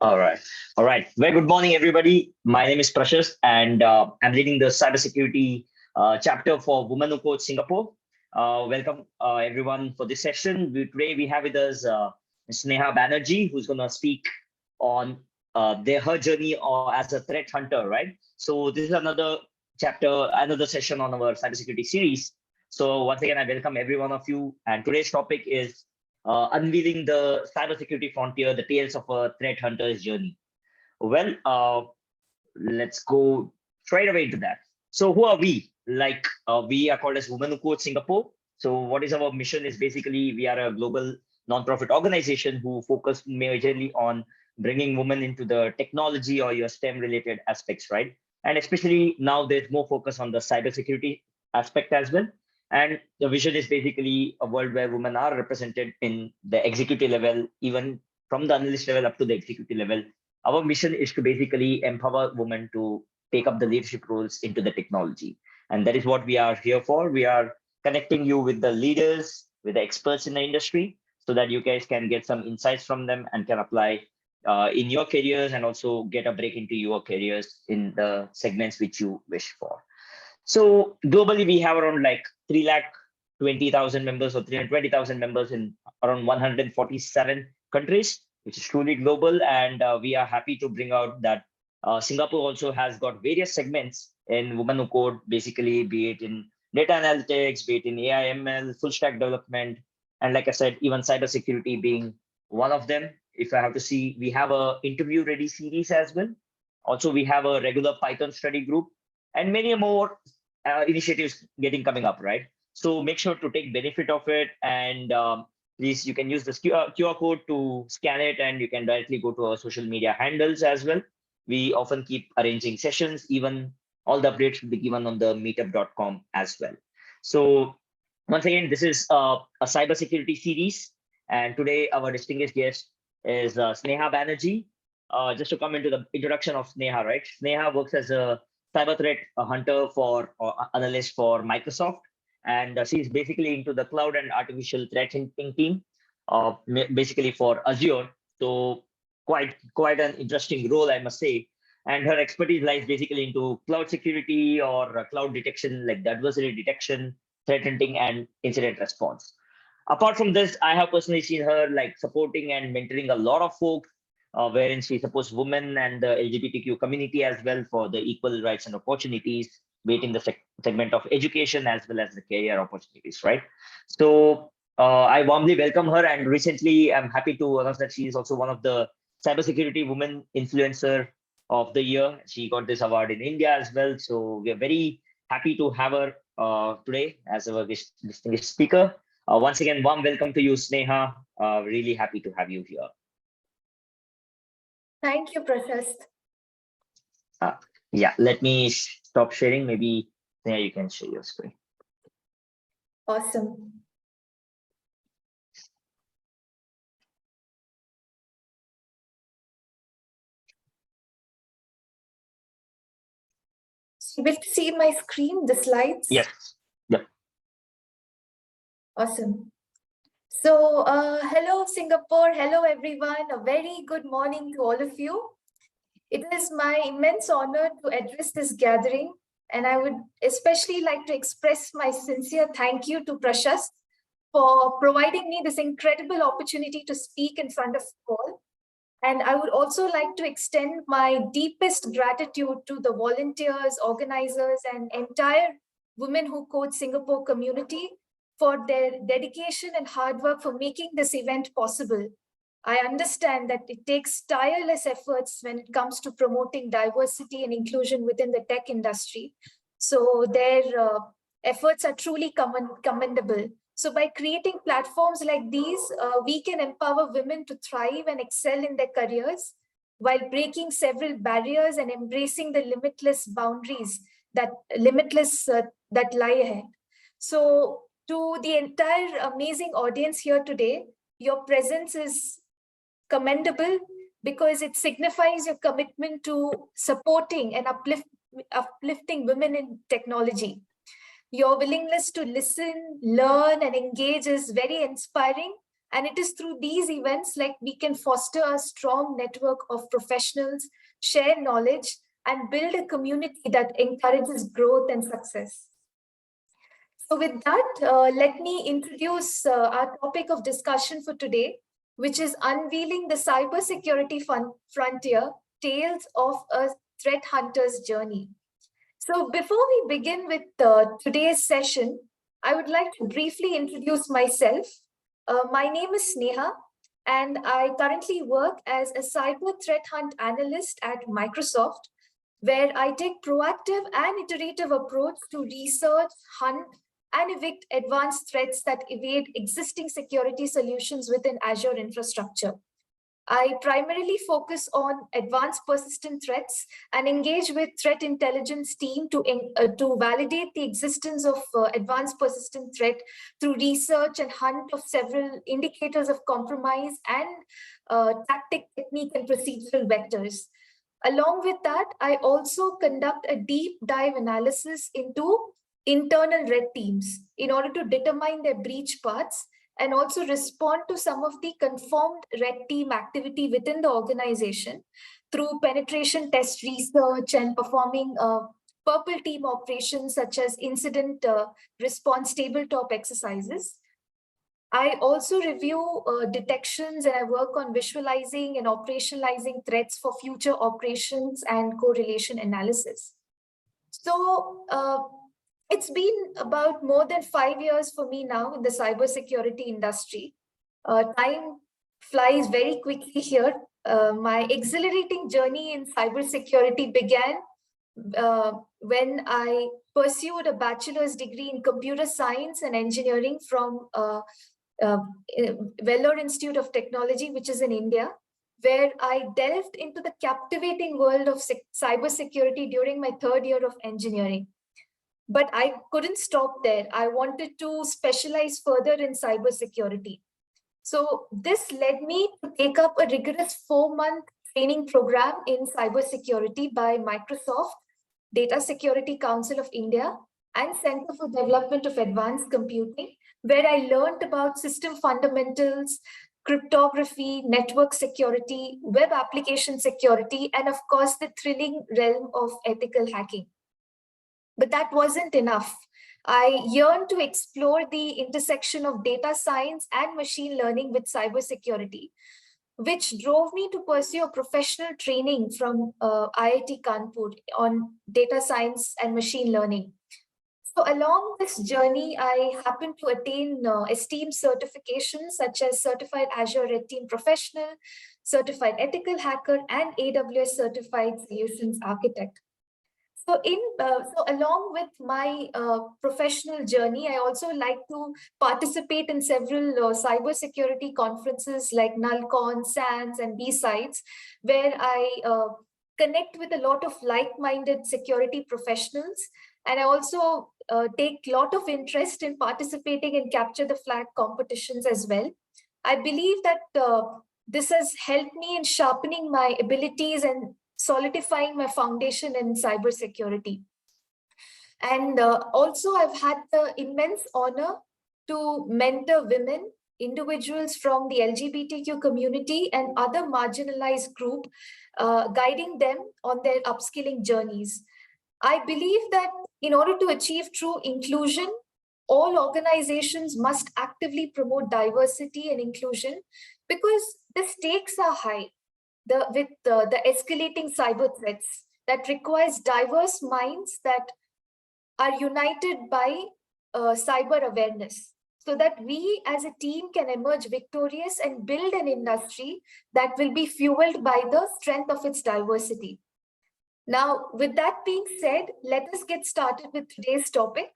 All right. All right. Very good morning, everybody. My name is Prashas, and I'm leading the cybersecurity chapter for Women Who Code Singapore. Welcome, everyone, for this session. Today, we have with us Ms. Sneha Banerjee, who's going to speak on her journey as a threat hunter, right? So this is another chapter, another session on our cybersecurity series. So once again, I welcome every one of you. And today's topic is unveiling the cybersecurity frontier, the tales of a threat hunter's journey. Well, let's go straight away into that. So who are we? We are called as Women Who Code Singapore. So what is our mission is basically we are a global non-profit organization who focus majorly on bringing women into the technology or your STEM related aspects, right? And especially now there's more focus on the cybersecurity aspect as well. And the vision is basically a world where women are represented in the executive level, even from the analyst level up to the executive level. Our mission is to basically empower women to take up the leadership roles into the technology. And that is what we are here for. We are connecting you with the leaders, with the experts in the industry, so that you guys can get some insights from them and can apply in your careers and also get a break into your careers in the segments which you wish for. So globally, we have around like 320,000 members or 320,000 members in around 147 countries, which is truly global. And we are happy to bring out that Singapore also has got various segments in Women Who Code, basically, be it in data analytics, be it in AI, ML, full stack development. And like I said, even cybersecurity being one of them. If I have to see, we have a interview ready series as well. Also, we have a regular Python study group and many more initiatives getting coming up, right? So make sure to take benefit of it, and please, you can use this QR code to scan it, and you can directly go to our social media handles as well. We often keep arranging sessions, even all the updates will be given on the meetup.com as well. So once again, this is a cybersecurity series, and today our distinguished guest is Sneha Banerjee. Just to come into the introduction of Sneha, right? Sneha works as a cyber threat hunter for or analyst for Microsoft, and she's basically into the cloud and artificial threat hunting team, basically for Azure. So quite an interesting role, I must say. And her expertise lies basically into cloud security or cloud detection, like the adversary detection, threat hunting, and incident response. Apart from this, I have personally seen her like supporting and mentoring a lot of folks wherein she supports women and the LGBTQ community as well for the equal rights and opportunities, be it in the segment of education as well as the career opportunities, right? So I warmly welcome her, and recently I'm happy to announce that she is also one of the cybersecurity women influencer of the year. She got this award in India as well. So we are very happy to have her today as our distinguished speaker. Once again, warm welcome to you, Sneha. Really happy to have you here. Thank you, Prashast. Yeah, let me stop sharing. Maybe there you can share your screen. Awesome. So you will see my screen, the slides? Yes. Yep. Awesome. So hello, Singapore. Hello, everyone. A very good morning to all of you. It is my immense honor to address this gathering, and I would especially like to express my sincere thank you to Prashast for providing me this incredible opportunity to speak in front of you all. And I would also like to extend my deepest gratitude to the volunteers, organizers, and entire Women Who Code Singapore community for their dedication and hard work for making this event possible. I understand that it takes tireless efforts when it comes to promoting diversity and inclusion within the tech industry. So their efforts are truly commendable. So by creating platforms like these, we can empower women to thrive and excel in their careers while breaking several barriers and embracing the limitless boundaries that lie ahead. So to the entire amazing audience here today, your presence is commendable because it signifies your commitment to supporting and uplifting women in technology. Your willingness to listen, learn, and engage is very inspiring, And it is through these events like we can foster a strong network of professionals, share knowledge, and build a community that encourages growth and success. So with that, let me introduce our topic of discussion for today, which is Unveiling the Cybersecurity Frontier, Tales of a Threat Hunter's Journey. So before we begin with today's session, I would like to briefly introduce myself. My name is Sneha, and I currently work as a cyber threat hunt analyst at Microsoft, where I take proactive and iterative approach to research, hunt, and evict advanced threats that evade existing security solutions within Azure infrastructure. I primarily focus on advanced persistent threats and engage with threat intelligence team to validate the existence of advanced persistent threat through research and hunt of several indicators of compromise and tactic, technique, and procedural vectors. Along with that, I also conduct a deep dive analysis into internal red teams in order to determine their breach paths and also respond to some of the confirmed red team activity within the organization through penetration test research and performing purple team operations such as incident response tabletop exercises. I also review detections, and I work on visualizing and operationalizing threats for future operations and correlation analysis. So it's been about more than 5 years for me now in the cybersecurity industry. Time flies very quickly here. My exhilarating journey in cybersecurity began when I pursued a bachelor's degree in computer science and engineering from Vellore Institute of Technology, which is in India, where I delved into the captivating world of cybersecurity during my third year of engineering. But I couldn't stop there. I wanted to specialize further in cybersecurity. So this led me to take up a rigorous 4-month training program in cybersecurity by Microsoft, Data Security Council of India, and Center for Development of Advanced Computing, where I learned about system fundamentals, cryptography, network security, web application security, and of course, the thrilling realm of ethical hacking. But that wasn't enough. I yearned to explore the intersection of data science and machine learning with cybersecurity, which drove me to pursue a professional training from IIT Kanpur on data science and machine learning. So along this journey, I happened to attain esteemed certifications such as Certified Azure Red Team Professional, Certified Ethical Hacker, and AWS Certified Solutions Architect. So along with my professional journey, I also like to participate in several cybersecurity conferences like NullCon, SANS, and B-Sides, where I connect with a lot of like-minded security professionals. And I also take a lot of interest in participating in capture the flag competitions as well. I believe that this has helped me in sharpening my abilities and solidifying my foundation in cybersecurity. And also, I've had the immense honor to mentor women, individuals from the LGBTQ community and other marginalized group, guiding them on their upskilling journeys. I believe that in order to achieve true inclusion, all organizations must actively promote diversity and inclusion because the stakes are high with the escalating cyber threats that requires diverse minds that are united by cyber awareness so that we as a team can emerge victorious and build an industry that will be fueled by the strength of its diversity. Now, with that being said, let us get started with today's topic.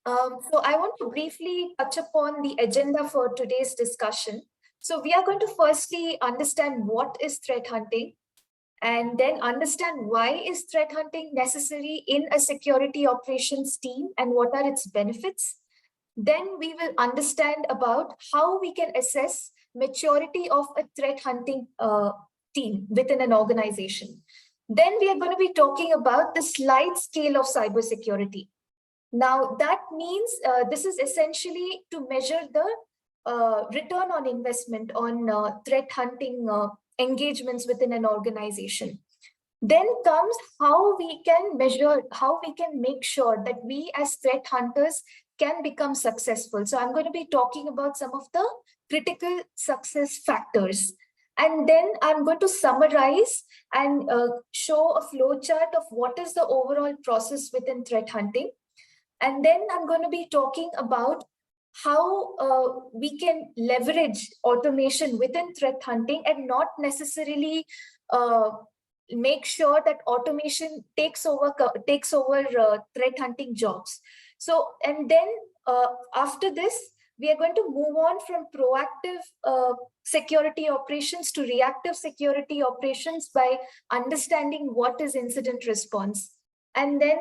So I want to briefly touch upon the agenda for today's discussion. So we are going to firstly understand what is threat hunting, and then understand why is threat hunting necessary in a security operations team and what are its benefits. Then we will understand about how we can assess maturity of a threat hunting team within an organization. Then we are going to be talking about the slide scale of cybersecurity. Now that means this is essentially to measure the return on investment on threat hunting engagements within an organization. Then comes how we can measure, how we can make sure that we as threat hunters can become successful. So I'm going to be talking about some of the critical success factors. And then I'm going to summarize and show a flow chart of what is the overall process within threat hunting. And then I'm going to be talking about how we can leverage automation within threat hunting and not necessarily make sure that automation takes over threat hunting jobs. So, and then after this, we are going to move on from proactive security operations to reactive security operations by understanding what is incident response. And then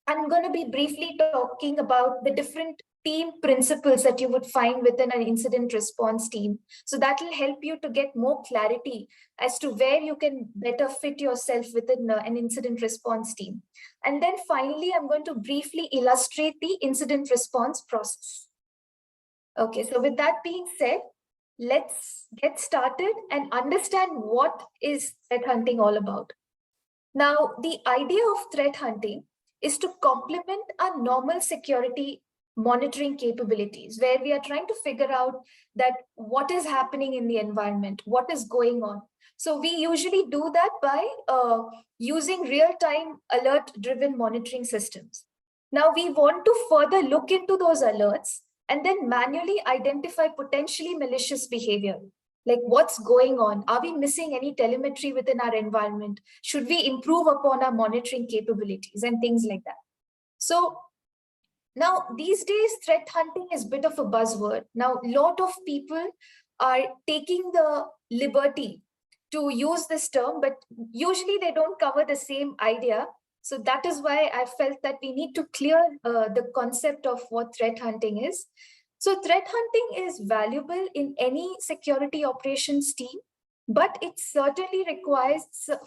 I'm going to be briefly talking about the different team principles that you would find within an incident response team. So that will help you to get more clarity as to where you can better fit yourself within an incident response team. And then finally, I'm going to briefly illustrate the incident response process. Okay, so with that being said, let's get started and understand what is threat hunting all about. Now, the idea of threat hunting is to complement our normal security monitoring capabilities, where we are trying to figure out that what is happening in the environment, what is going on. So we usually do that by using real-time alert-driven monitoring systems. Now we want to further look into those alerts and then manually identify potentially malicious behavior. Like what's going on? Are we missing any telemetry within our environment? Should we improve upon our monitoring capabilities and things like that? So now these days, threat hunting is a bit of a buzzword. Now, a lot of people are taking the liberty to use this term, but usually they don't cover the same idea. So that is why I felt that we need to clear the concept of what threat hunting is. So threat hunting is valuable in any security operations team, but it certainly requires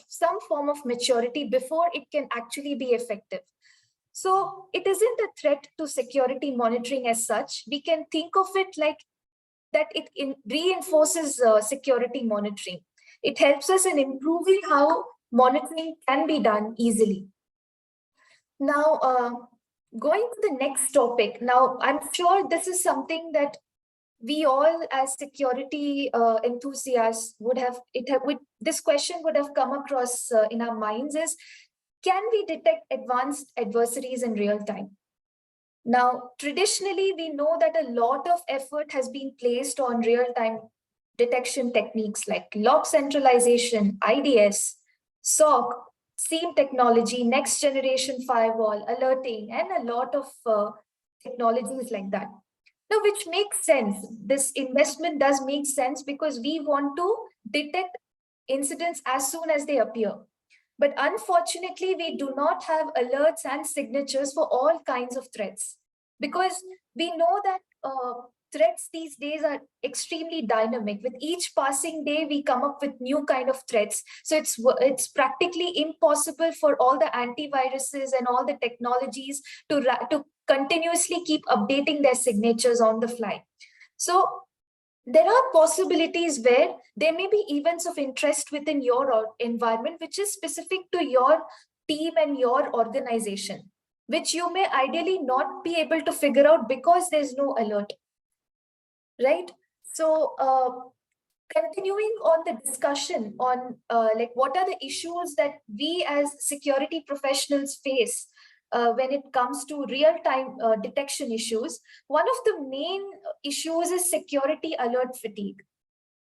some form of maturity before it can actually be effective. So it isn't a threat to security monitoring as such. We can think of it like that it reinforces security monitoring. It helps us in improving how monitoring can be done easily. Now, going to the next topic. Now, I'm sure this is something that we all as security enthusiasts would have, this question would have come across in our minds is, can we detect advanced adversaries in real time? Now, traditionally, we know that a lot of effort has been placed on real-time detection techniques like log centralization, IDS, SOC, SIEM technology, next generation firewall, alerting, and a lot of technologies like that. Now, which makes sense. This investment does make sense because we want to detect incidents as soon as they appear. But unfortunately, we do not have alerts and signatures for all kinds of threats because we know that threats these days are extremely dynamic. With each passing day, we come up with new kind of threats. So it's practically impossible for all the antiviruses and all the technologies to continuously keep updating their signatures on the fly. So there are possibilities where there may be events of interest within your environment, which is specific to your team and your organization, which you may ideally not be able to figure out because there's no alert, right? So continuing on the discussion on like what are the issues that we as security professionals face when it comes to real-time detection issues, one of the main issues is security alert fatigue.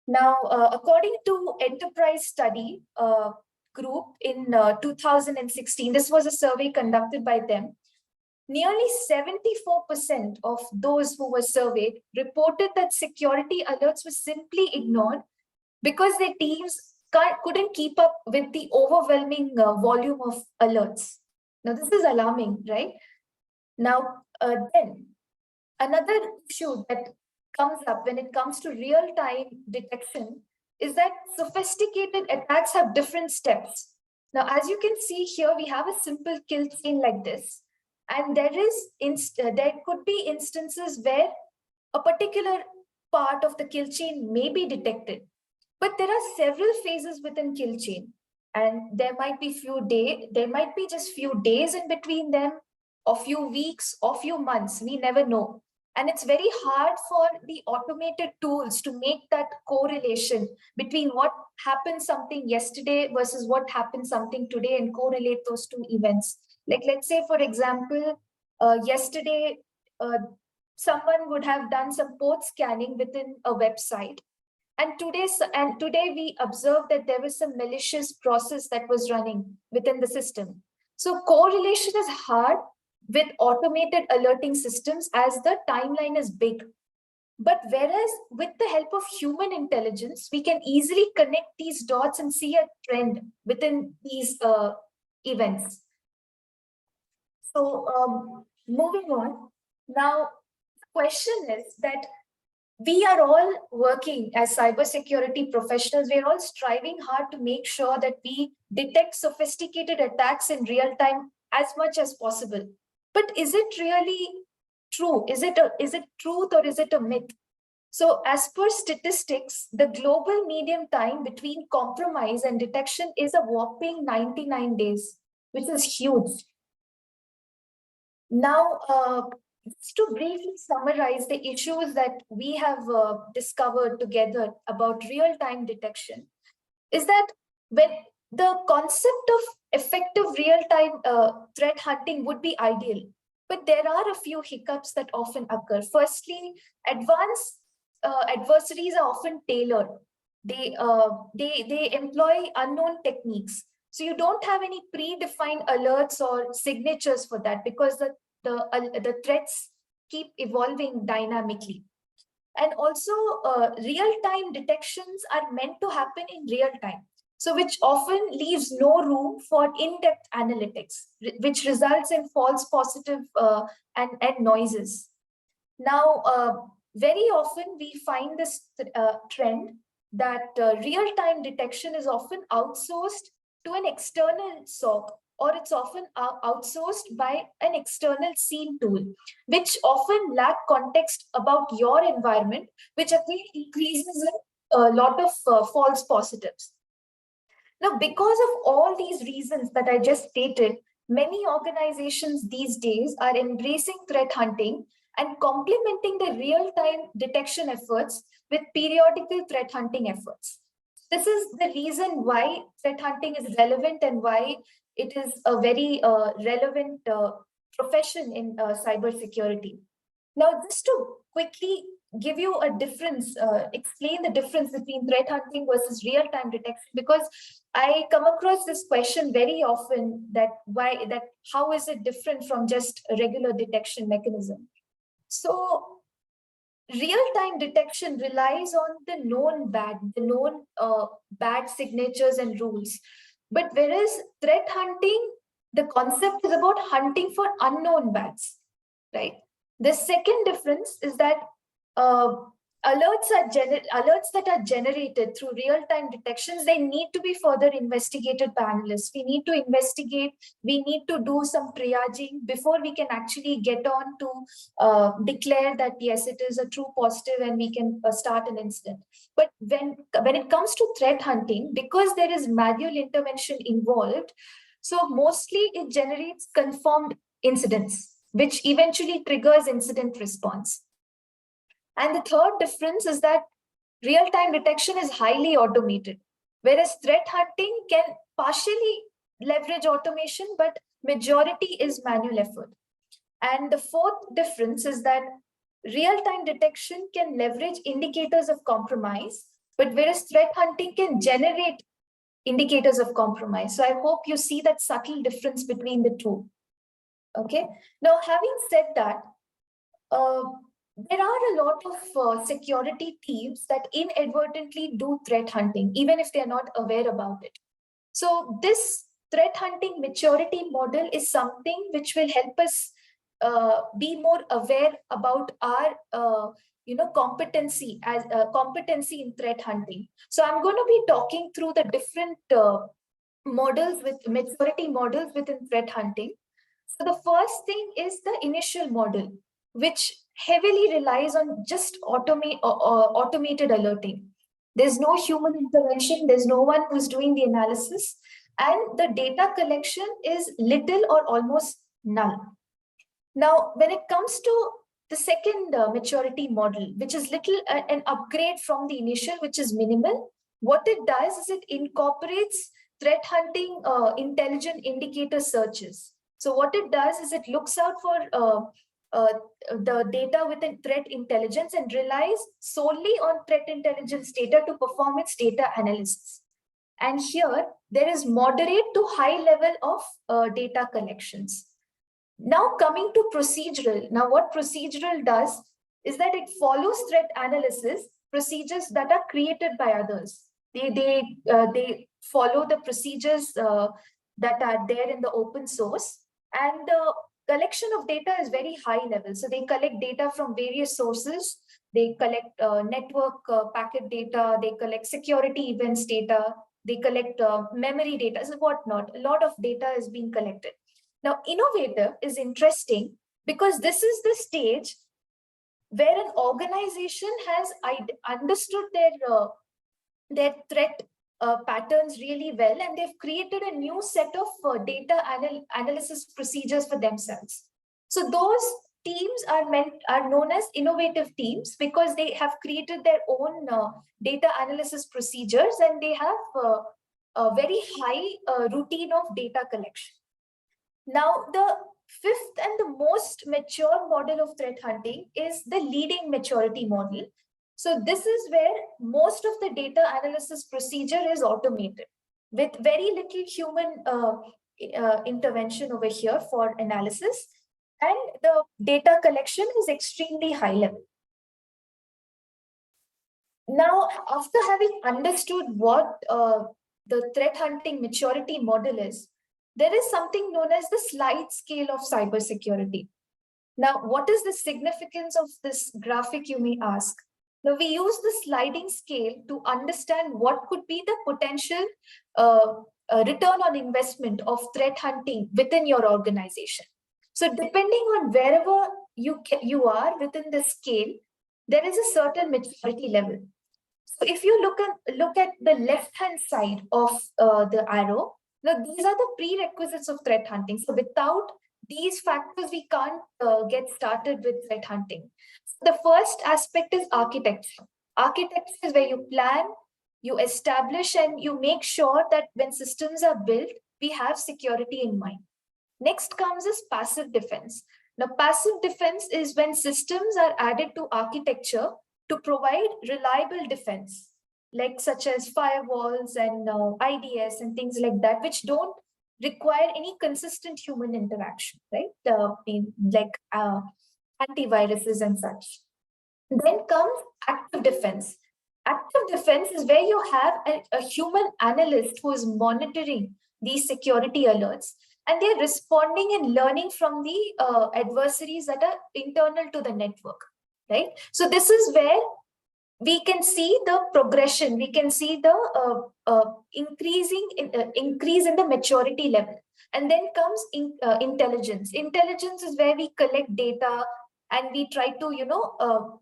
Now, according to Enterprise Study Group in 2016, this was a survey conducted by them. Nearly 74% of those who were surveyed reported that security alerts were simply ignored because their teams couldn't keep up with the overwhelming volume of alerts. Now, this is alarming, right? Now, then another issue that comes up when it comes to real-time detection is that sophisticated attacks have different steps. Now, as you can see here, we have a simple kill chain like this. And there could be instances where a particular part of the kill chain may be detected. But there are several phases within kill chain, and there might be just few days in between them, or few weeks, or few months. We never know. And it's very hard for the automated tools to make that correlation between what happened something yesterday versus what happened something today and correlate those two events. Like, let's say, for example, yesterday, someone would have done some port scanning within a website, and today we observed that there was some malicious process that was running within the system. So correlation is hard with automated alerting systems as the timeline is big. But whereas with the help of human intelligence, we can easily connect these dots and see a trend within these events. So moving on, now the question is that we are all working as cybersecurity professionals. We're all striving hard to make sure that we detect sophisticated attacks in real time as much as possible. But is it really true? Is it truth or is it a myth? So as per statistics, the global median time between compromise and detection is a whopping 99 days, which is huge. Now, just to briefly summarize the issues that we have discovered together about real-time detection, is that when the concept of effective real-time threat hunting would be ideal, but there are a few hiccups that often occur. Firstly, advanced adversaries are often tailored. They employ unknown techniques. So you don't have any predefined alerts or signatures for that, because the threats keep evolving dynamically. And also, real-time detections are meant to happen in real time. So which often leaves no room for in-depth analytics, which results in false positive and noises. Now, very often we find this trend that real-time detection is often outsourced to an external SOC, or it's often outsourced by an external SIEM tool, which often lack context about your environment, which again increases a lot of false positives. Now, because of all these reasons that I just stated, many organizations these days are embracing threat hunting and complementing the real-time detection efforts with periodical threat hunting efforts. This is the reason why threat hunting is relevant and why it is a very relevant profession in cybersecurity. Now, just to quickly give you a difference, explain the difference between threat hunting versus real-time detection, because I come across this question very often, that how is it different from just a regular detection mechanism? So real-time detection relies on the known bad signatures and rules. But whereas threat hunting, the concept is about hunting for unknown bads, right? The second difference is that uh, alerts that are generated through real-time detections, they need to be further investigated by analysts. We need to investigate, we need to do some triaging before we can actually get on to declare that yes, it is a true positive and we can start an incident. But when it comes to threat hunting, because there is manual intervention involved, so mostly it generates confirmed incidents, which eventually triggers incident response. And the third difference is that real-time detection is highly automated, whereas threat hunting can partially leverage automation, but majority is manual effort. And the fourth difference is that real-time detection can leverage indicators of compromise, but whereas threat hunting can generate indicators of compromise. So I hope you see that subtle difference between the two. Okay. Now, having said that, uh, there are a lot of security teams that inadvertently do threat hunting, even if they are not aware about it. So this threat hunting maturity model is something which will help us be more aware about our competency in threat hunting. So I'm going to be talking through the different models with maturity models within threat hunting. So the first thing is the initial model, which heavily relies on just automated alerting. There's no human intervention. There's no one who's doing the analysis. And the data collection is little or almost none. Now, when it comes to the second maturity model, which is little an upgrade from the initial, which is minimal, what it does is it incorporates threat hunting intelligent indicator searches. So what it does is it looks out for the data within threat intelligence and relies solely on threat intelligence data to perform its data analysis. And here, there is moderate to high level of data collections. Now coming to procedural. Now what procedural does is that it follows threat analysis procedures that are created by others. They follow the procedures that are there in the open source, and the collection of data is very high level. So they collect data from various sources. They collect network packet data. They collect security events data. They collect memory data, so whatnot. A lot of data is being collected. Now, innovative is interesting because this is the stage where an organization has understood their threat patterns really well, and they've created a new set of data analysis procedures for themselves. So those teams are known as innovative teams because they have created their own data analysis procedures, and they have a very high routine of data collection. Now, the fifth and the most mature model of threat hunting is the leading maturity model. So this is where most of the data analysis procedure is automated with very little human intervention over here for analysis. And the data collection is extremely high level. Now, after having understood what the threat hunting maturity model is, there is something known as the slide scale of cybersecurity. Now, what is the significance of this graphic, you may ask? Now, we use the sliding scale to understand what could be the potential return on investment of threat hunting within your organization. So depending on wherever you are within the scale, there is a certain maturity level. So if you look at the left-hand side of the arrow, now these are the prerequisites of threat hunting. So without these factors, we can't get started with threat hunting. So the first aspect is architecture. Architecture is where you plan, you establish, and you make sure that when systems are built, we have security in mind. Next comes is passive defense. Now, passive defense is when systems are added to architecture to provide reliable defense, like such as firewalls and IDS and things like that, which don't require any consistent human interaction, right? Like antiviruses and such. Then comes active defense. Active defense is where you have a human analyst who is monitoring these security alerts, and they're responding and learning from the adversaries that are internal to the network, right? So this is where we can see the progression. We can see the increase in the maturity level. And then comes intelligence. Intelligence is where we collect data and we try to,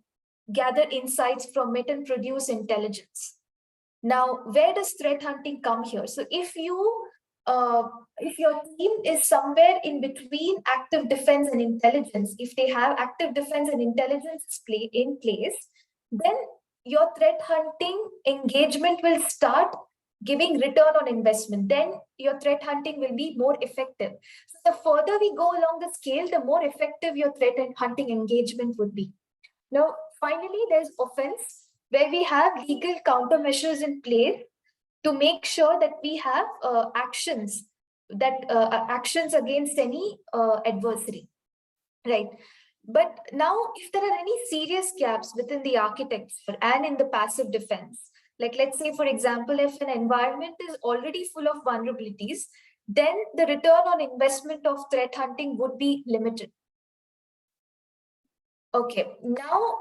gather insights from it and produce intelligence. Now, where does threat hunting come here? So if your team is somewhere in between active defense and intelligence, if they have active defense and intelligence in place, then your threat hunting engagement will start giving return on investment. Then your threat hunting will be more effective. So the further we go along the scale, the more effective your threat hunting engagement would be. Now, finally, there's offense, where we have legal countermeasures in place to make sure that we have actions against any adversary, right? But now, if there are any serious gaps within the architecture and in the passive defense, like let's say, for example, if an environment is already full of vulnerabilities, then the return on investment of threat hunting would be limited. Okay, now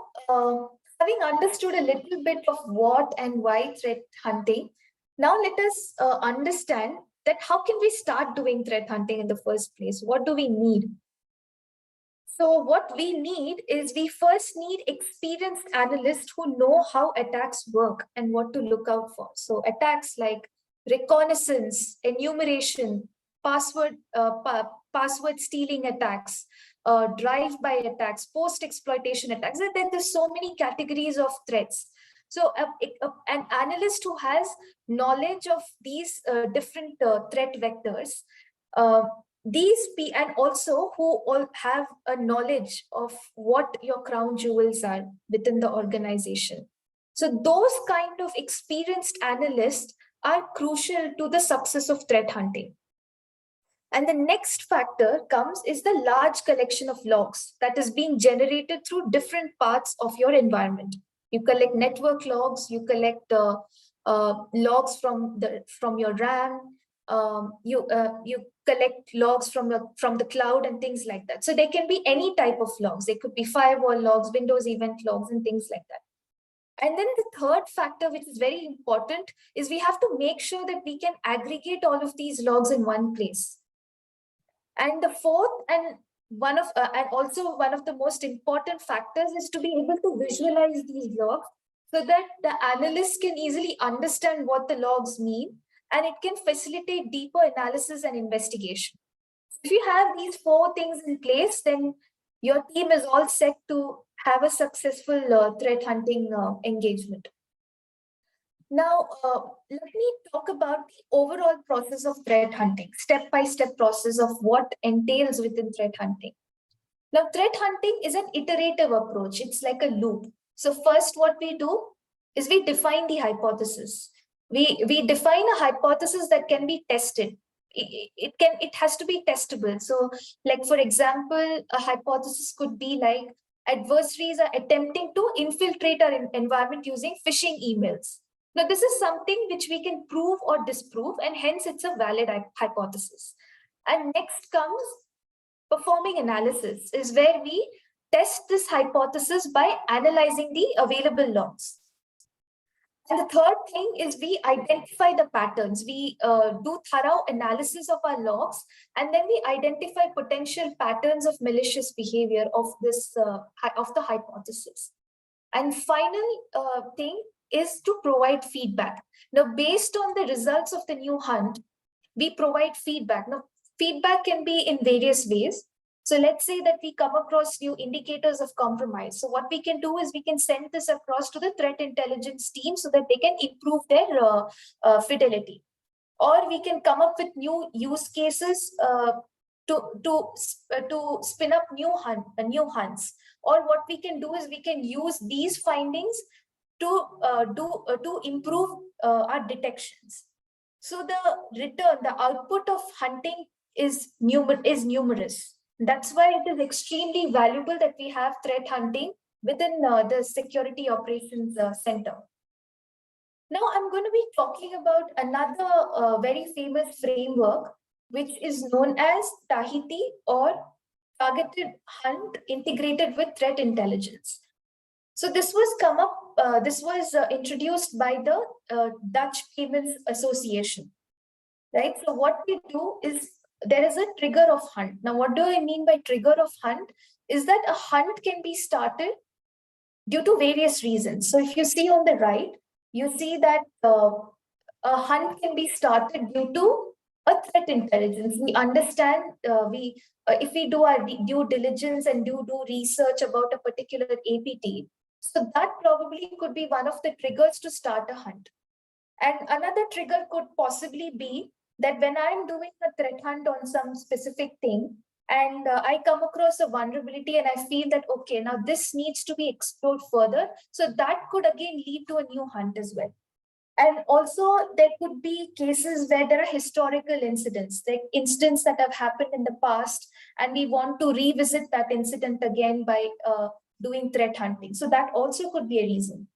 having understood a little bit of what and why threat hunting, now let us understand that how can we start doing threat hunting in the first place? What do we need? So what we need is we first need experienced analysts who know how attacks work and what to look out for. So attacks like reconnaissance, enumeration, password stealing attacks, drive-by attacks, post-exploitation attacks. There's so many categories of threats. So an analyst who has knowledge of these different threat vectors, uh, and also who all have a knowledge of what your crown jewels are within the organization. So those kind of experienced analysts are crucial to the success of threat hunting. And the next factor comes is the large collection of logs that is being generated through different parts of your environment. You collect network logs, you collect logs from your RAM, you collect logs from the cloud and things like that. So there can be any type of logs. They could be firewall logs, Windows event logs, and things like that. And then the third factor, which is very important, is we have to make sure that we can aggregate all of these logs in one place. And the fourth and also one of the most important factors is to be able to visualize these logs so that the analyst can easily understand what the logs mean, and it can facilitate deeper analysis and investigation. If you have these four things in place, then your team is all set to have a successful threat hunting engagement. Now, let me talk about the overall process of threat hunting, step-by-step process of what entails within threat hunting. Now, threat hunting is an iterative approach. It's like a loop. So first, what we do is we define the hypothesis. We define a hypothesis that can be tested. It has to be testable. So, like for example, a hypothesis could be like adversaries are attempting to infiltrate our environment using phishing emails. Now, this is something which we can prove or disprove, and hence it's a valid hypothesis. And next comes performing analysis, is where we test this hypothesis by analyzing the available logs. And the third thing is we identify the patterns. We do thorough analysis of our logs, and then we identify potential patterns of malicious behavior of the hypothesis. And final thing is to provide feedback. Now, based on the results of the new hunt, we provide feedback. Now, feedback can be in various ways. So let's say that we come across new indicators of compromise. So what we can do is we can send this across to the threat intelligence team so that they can improve their fidelity. Or we can come up with new use cases to spin up new hunts. Or what we can do is we can use these findings to improve our detections. So the output of hunting is numerous. That's why it is extremely valuable that we have threat hunting within the Security Operations Center. Now I'm going to be talking about another very famous framework, which is known as Tahiti, or Targeted Hunt Integrated with Threat Intelligence. So this was introduced by the Dutch Payments Association, right? So what we do is there is a trigger of hunt. Now, what do I mean by trigger of hunt? Is that a hunt can be started due to various reasons. So if you see on the right, you see that a hunt can be started due to a threat intelligence. We understand, if we do our due diligence and do research about a particular APT, so that probably could be one of the triggers to start a hunt. And another trigger could possibly be that when I'm doing a threat hunt on some specific thing, and I come across a vulnerability and I feel that, okay, now this needs to be explored further. So that could again lead to a new hunt as well. And also there could be cases where there are historical incidents, like incidents that have happened in the past, and we want to revisit that incident again by doing threat hunting. So that also could be a reason.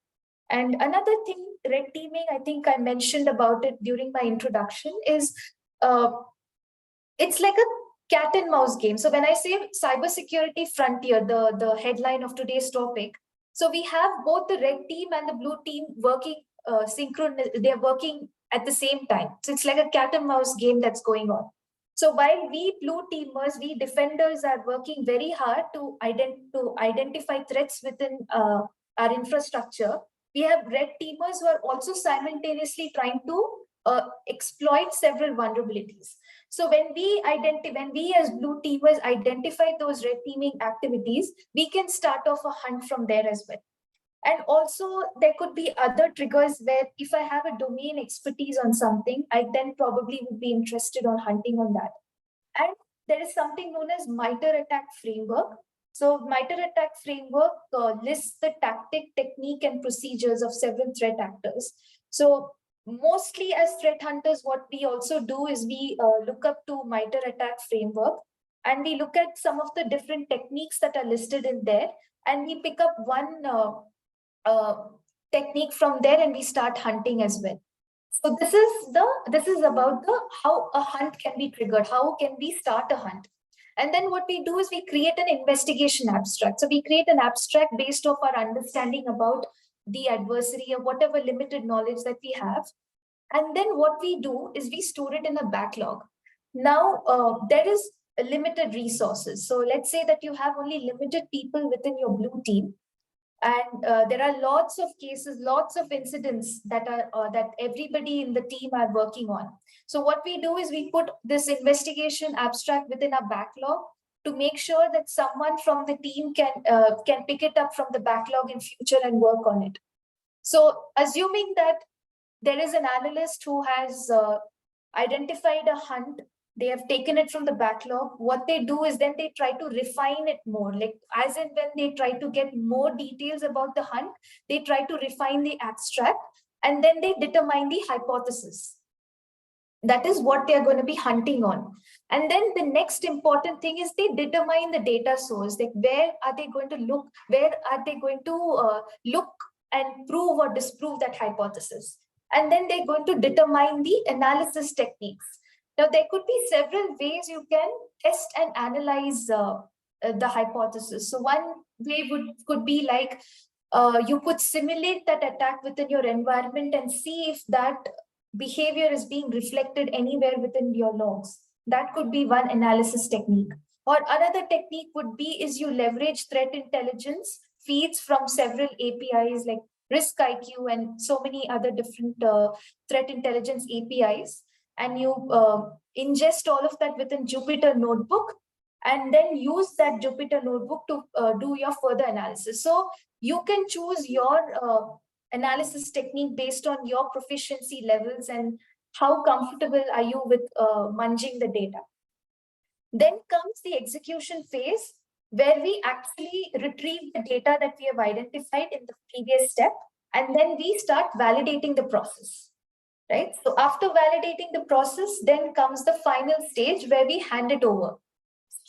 And another thing, red teaming, I think I mentioned about it during my introduction, is it's like a cat and mouse game. So when I say cybersecurity frontier, the headline of today's topic, so we have both the red team and the blue team working synchronous, they're working at the same time. So it's like a cat and mouse game that's going on. So while we blue teamers, we defenders are working very hard to identify threats within our infrastructure, we have red teamers who are also simultaneously trying to exploit several vulnerabilities. So when we as blue teamers identify those red teaming activities, we can start off a hunt from there as well. And also there could be other triggers where if I have a domain expertise on something, I then probably would be interested on hunting on that. And there is something known as MITRE ATT&CK framework. So MITRE ATT&CK framework lists the tactic, technique, and procedures of several threat actors. So mostly as threat hunters, what we also do is we look up to MITRE ATT&CK framework, and we look at some of the different techniques that are listed in there, and we pick up one technique from there, and we start hunting as well. So this is about the how a hunt can be triggered, how can we start a hunt. And then what we do is we create an investigation abstract. So we create an abstract based off our understanding about the adversary or whatever limited knowledge that we have. And then what we do is we store it in a backlog. Now there is limited resources. So let's say that you have only limited people within your blue team, and there are lots of cases, lots of incidents that are that everybody in the team are working on. So what we do is we put this investigation abstract within our backlog to make sure that someone from the team can pick it up from the backlog in future and work on it. So assuming that there is an analyst who has identified a hunt, they have taken it from the backlog, what they do is then they try to refine it more, like as in when they try to get more details about the hunt, they try to refine the abstract, and then they determine the hypothesis. That is what they are going to be hunting on. And then the next important thing is they determine the data source, like where are they going to look, where are they going to look and prove or disprove that hypothesis. And then they're going to determine the analysis techniques. Now, there could be several ways you can test and analyze the hypothesis. So one way could be like you could simulate that attack within your environment and see if that behavior is being reflected anywhere within your logs. That could be one analysis technique. Or another technique would be is you leverage threat intelligence feeds from several APIs like Risk IQ and so many other different threat intelligence APIs, and you ingest all of that within Jupyter Notebook, and then use that Jupyter Notebook to do your further analysis. So you can choose your analysis technique based on your proficiency levels and how comfortable are you with munging the data. Then comes the execution phase, where we actually retrieve the data that we have identified in the previous step, and then we start validating the process, right? So after validating the process, then comes the final stage where we hand it over.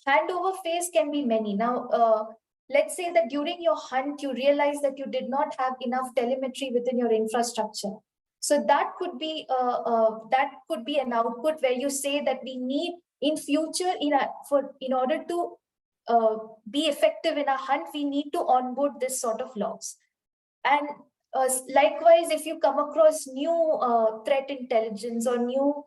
Handover phase can be many. Now, let's say that during your hunt, you realize that you did not have enough telemetry within your infrastructure. So that could be an output where you say that we need in future in order to be effective in a hunt, we need to onboard this sort of logs. And likewise, if you come across new threat intelligence or new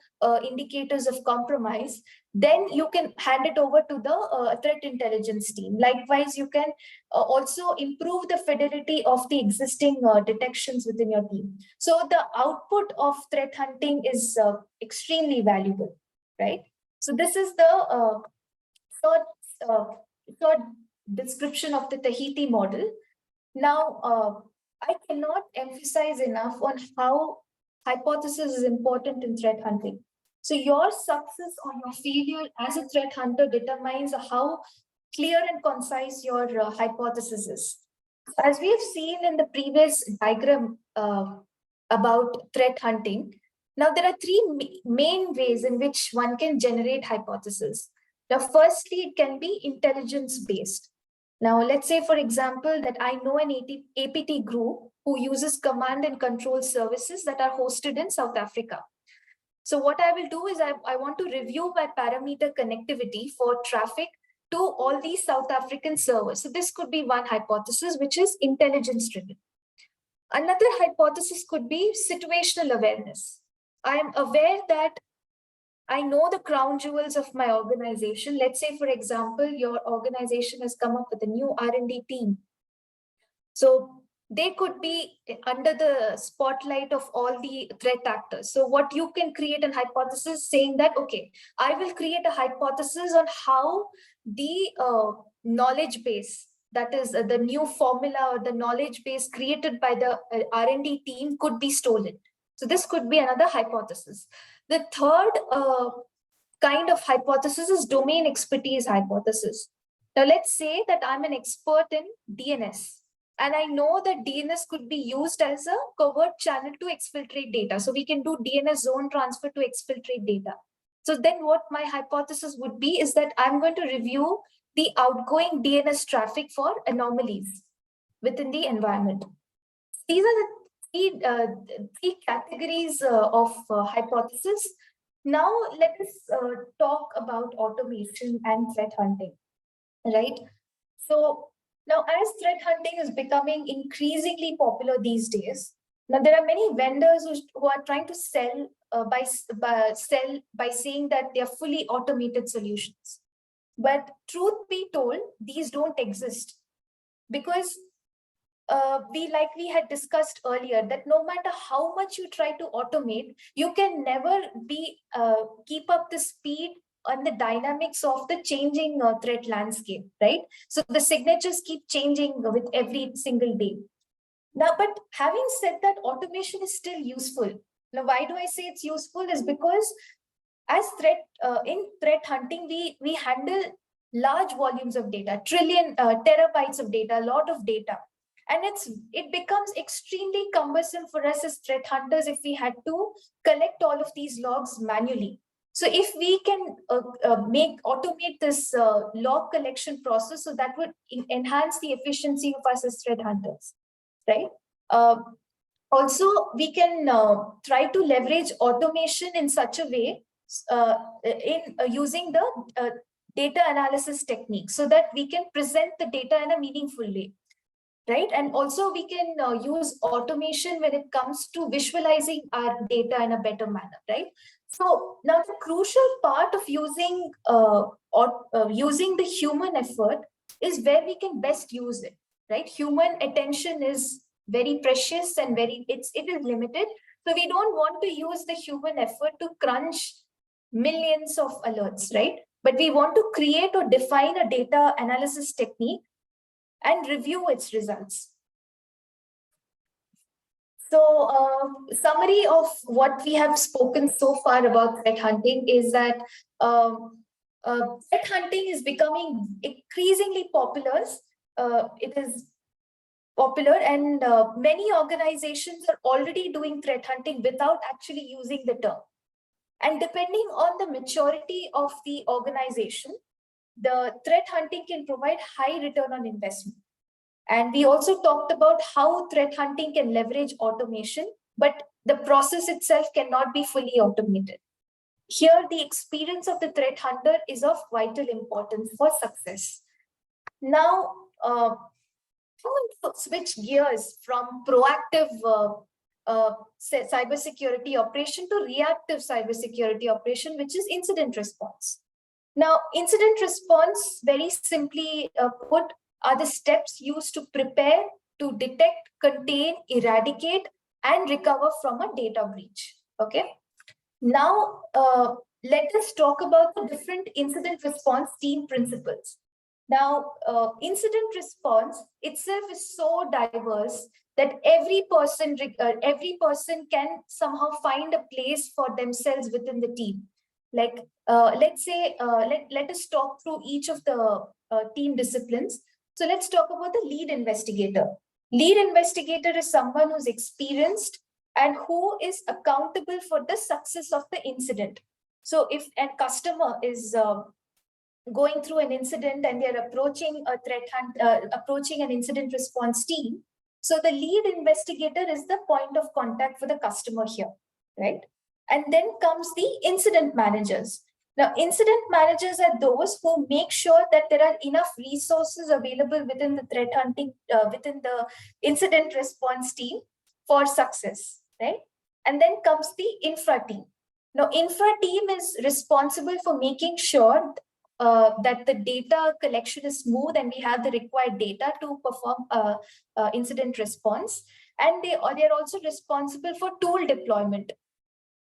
indicators of compromise, then you can hand it over to the threat intelligence team. Likewise, you can also improve the fidelity of the existing detections within your team. So the output of threat hunting is extremely valuable, right? So this is the third description of the Tahiti model. Now, I cannot emphasize enough on how hypothesis is important in threat hunting. So your success or your failure as a threat hunter determines how clear and concise your hypothesis is. As we have seen in the previous diagram about threat hunting, now there are three main ways in which one can generate hypothesis. Now, firstly, it can be intelligence-based. Now, let's say, for example, that I know an APT group who uses command and control services that are hosted in South Africa. So what I will do is I want to review my parameter connectivity for traffic to all these South African servers. So this could be one hypothesis, which is intelligence-driven. Another hypothesis could be situational awareness. I am aware that I know the crown jewels of my organization. Let's say, for example, your organization has come up with a new R&D team. So they could be under the spotlight of all the threat actors. So what you can create an hypothesis saying that, okay, I will create a hypothesis on how the knowledge base, that is the new formula or the knowledge base created by the R&D team could be stolen. So this could be another hypothesis. The third kind of hypothesis is domain expertise hypothesis. Now let's say that I'm an expert in DNS. And I know that DNS could be used as a covert channel to exfiltrate data. So we can do DNS zone transfer to exfiltrate data. So then what my hypothesis would be is that I'm going to review the outgoing DNS traffic for anomalies within the environment. These are the three categories of hypothesis. Now let us talk about automation and threat hunting, right? So now, as threat hunting is becoming increasingly popular these days, now there are many vendors who are trying to sell by saying that they are fully automated solutions. But truth be told, these don't exist because like we had discussed earlier, that no matter how much you try to automate, you can never keep up the speed and the dynamics of the changing threat landscape, right? So the signatures keep changing with every single day. Now, but having said that, automation is still useful. Now, why do I say it's useful? Is because as in threat hunting, we handle large volumes of data, trillion terabytes of data, a lot of data. And it becomes extremely cumbersome for us as threat hunters if we had to collect all of these logs manually. So if we can automate this log collection process, so that would enhance the efficiency of us as threat hunters, right? Also, we can try to leverage automation in such a way in using the data analysis technique so that we can present the data in a meaningful way, right? And also we can use automation when it comes to visualizing our data in a better manner, right? So now the crucial part of using the human effort is where we can best use it, right? Human attention is very precious and it is limited. So we don't want to use the human effort to crunch millions of alerts, right? But we want to create or define a data analysis technique and review its results. So, summary of what we have spoken so far about threat hunting is that threat hunting is becoming increasingly popular. It is popular, and many organizations are already doing threat hunting without actually using the term. And depending on the maturity of the organization, the threat hunting can provide high return on investment. And we also talked about how threat hunting can leverage automation, but the process itself cannot be fully automated. Here, the experience of the threat hunter is of vital importance for success. Now, I want to switch gears from proactive cybersecurity operation to reactive cybersecurity operation, which is incident response. Now, incident response, very simply put, are the steps used to prepare, to detect, contain, eradicate, and recover from a data breach. Okay. Now, let us talk about the different incident response team principles. Now, incident response itself is so diverse that every person can somehow find a place for themselves within the team. Like, let's say, let us talk through each of the team disciplines. So let's talk about the lead investigator. Lead investigator is someone who's experienced and who is accountable for the success of the incident. So if a customer is going through an incident and they're approaching a approaching an incident response team, so the lead investigator is the point of contact for the customer here, right? And then comes the incident managers. Now, incident managers are those who make sure that there are enough resources available within the threat hunting, within the incident response team for success, right? And then comes the infra team. Now, infra team is responsible for making sure that the data collection is smooth and we have the required data to perform incident response. And they're also responsible for tool deployment.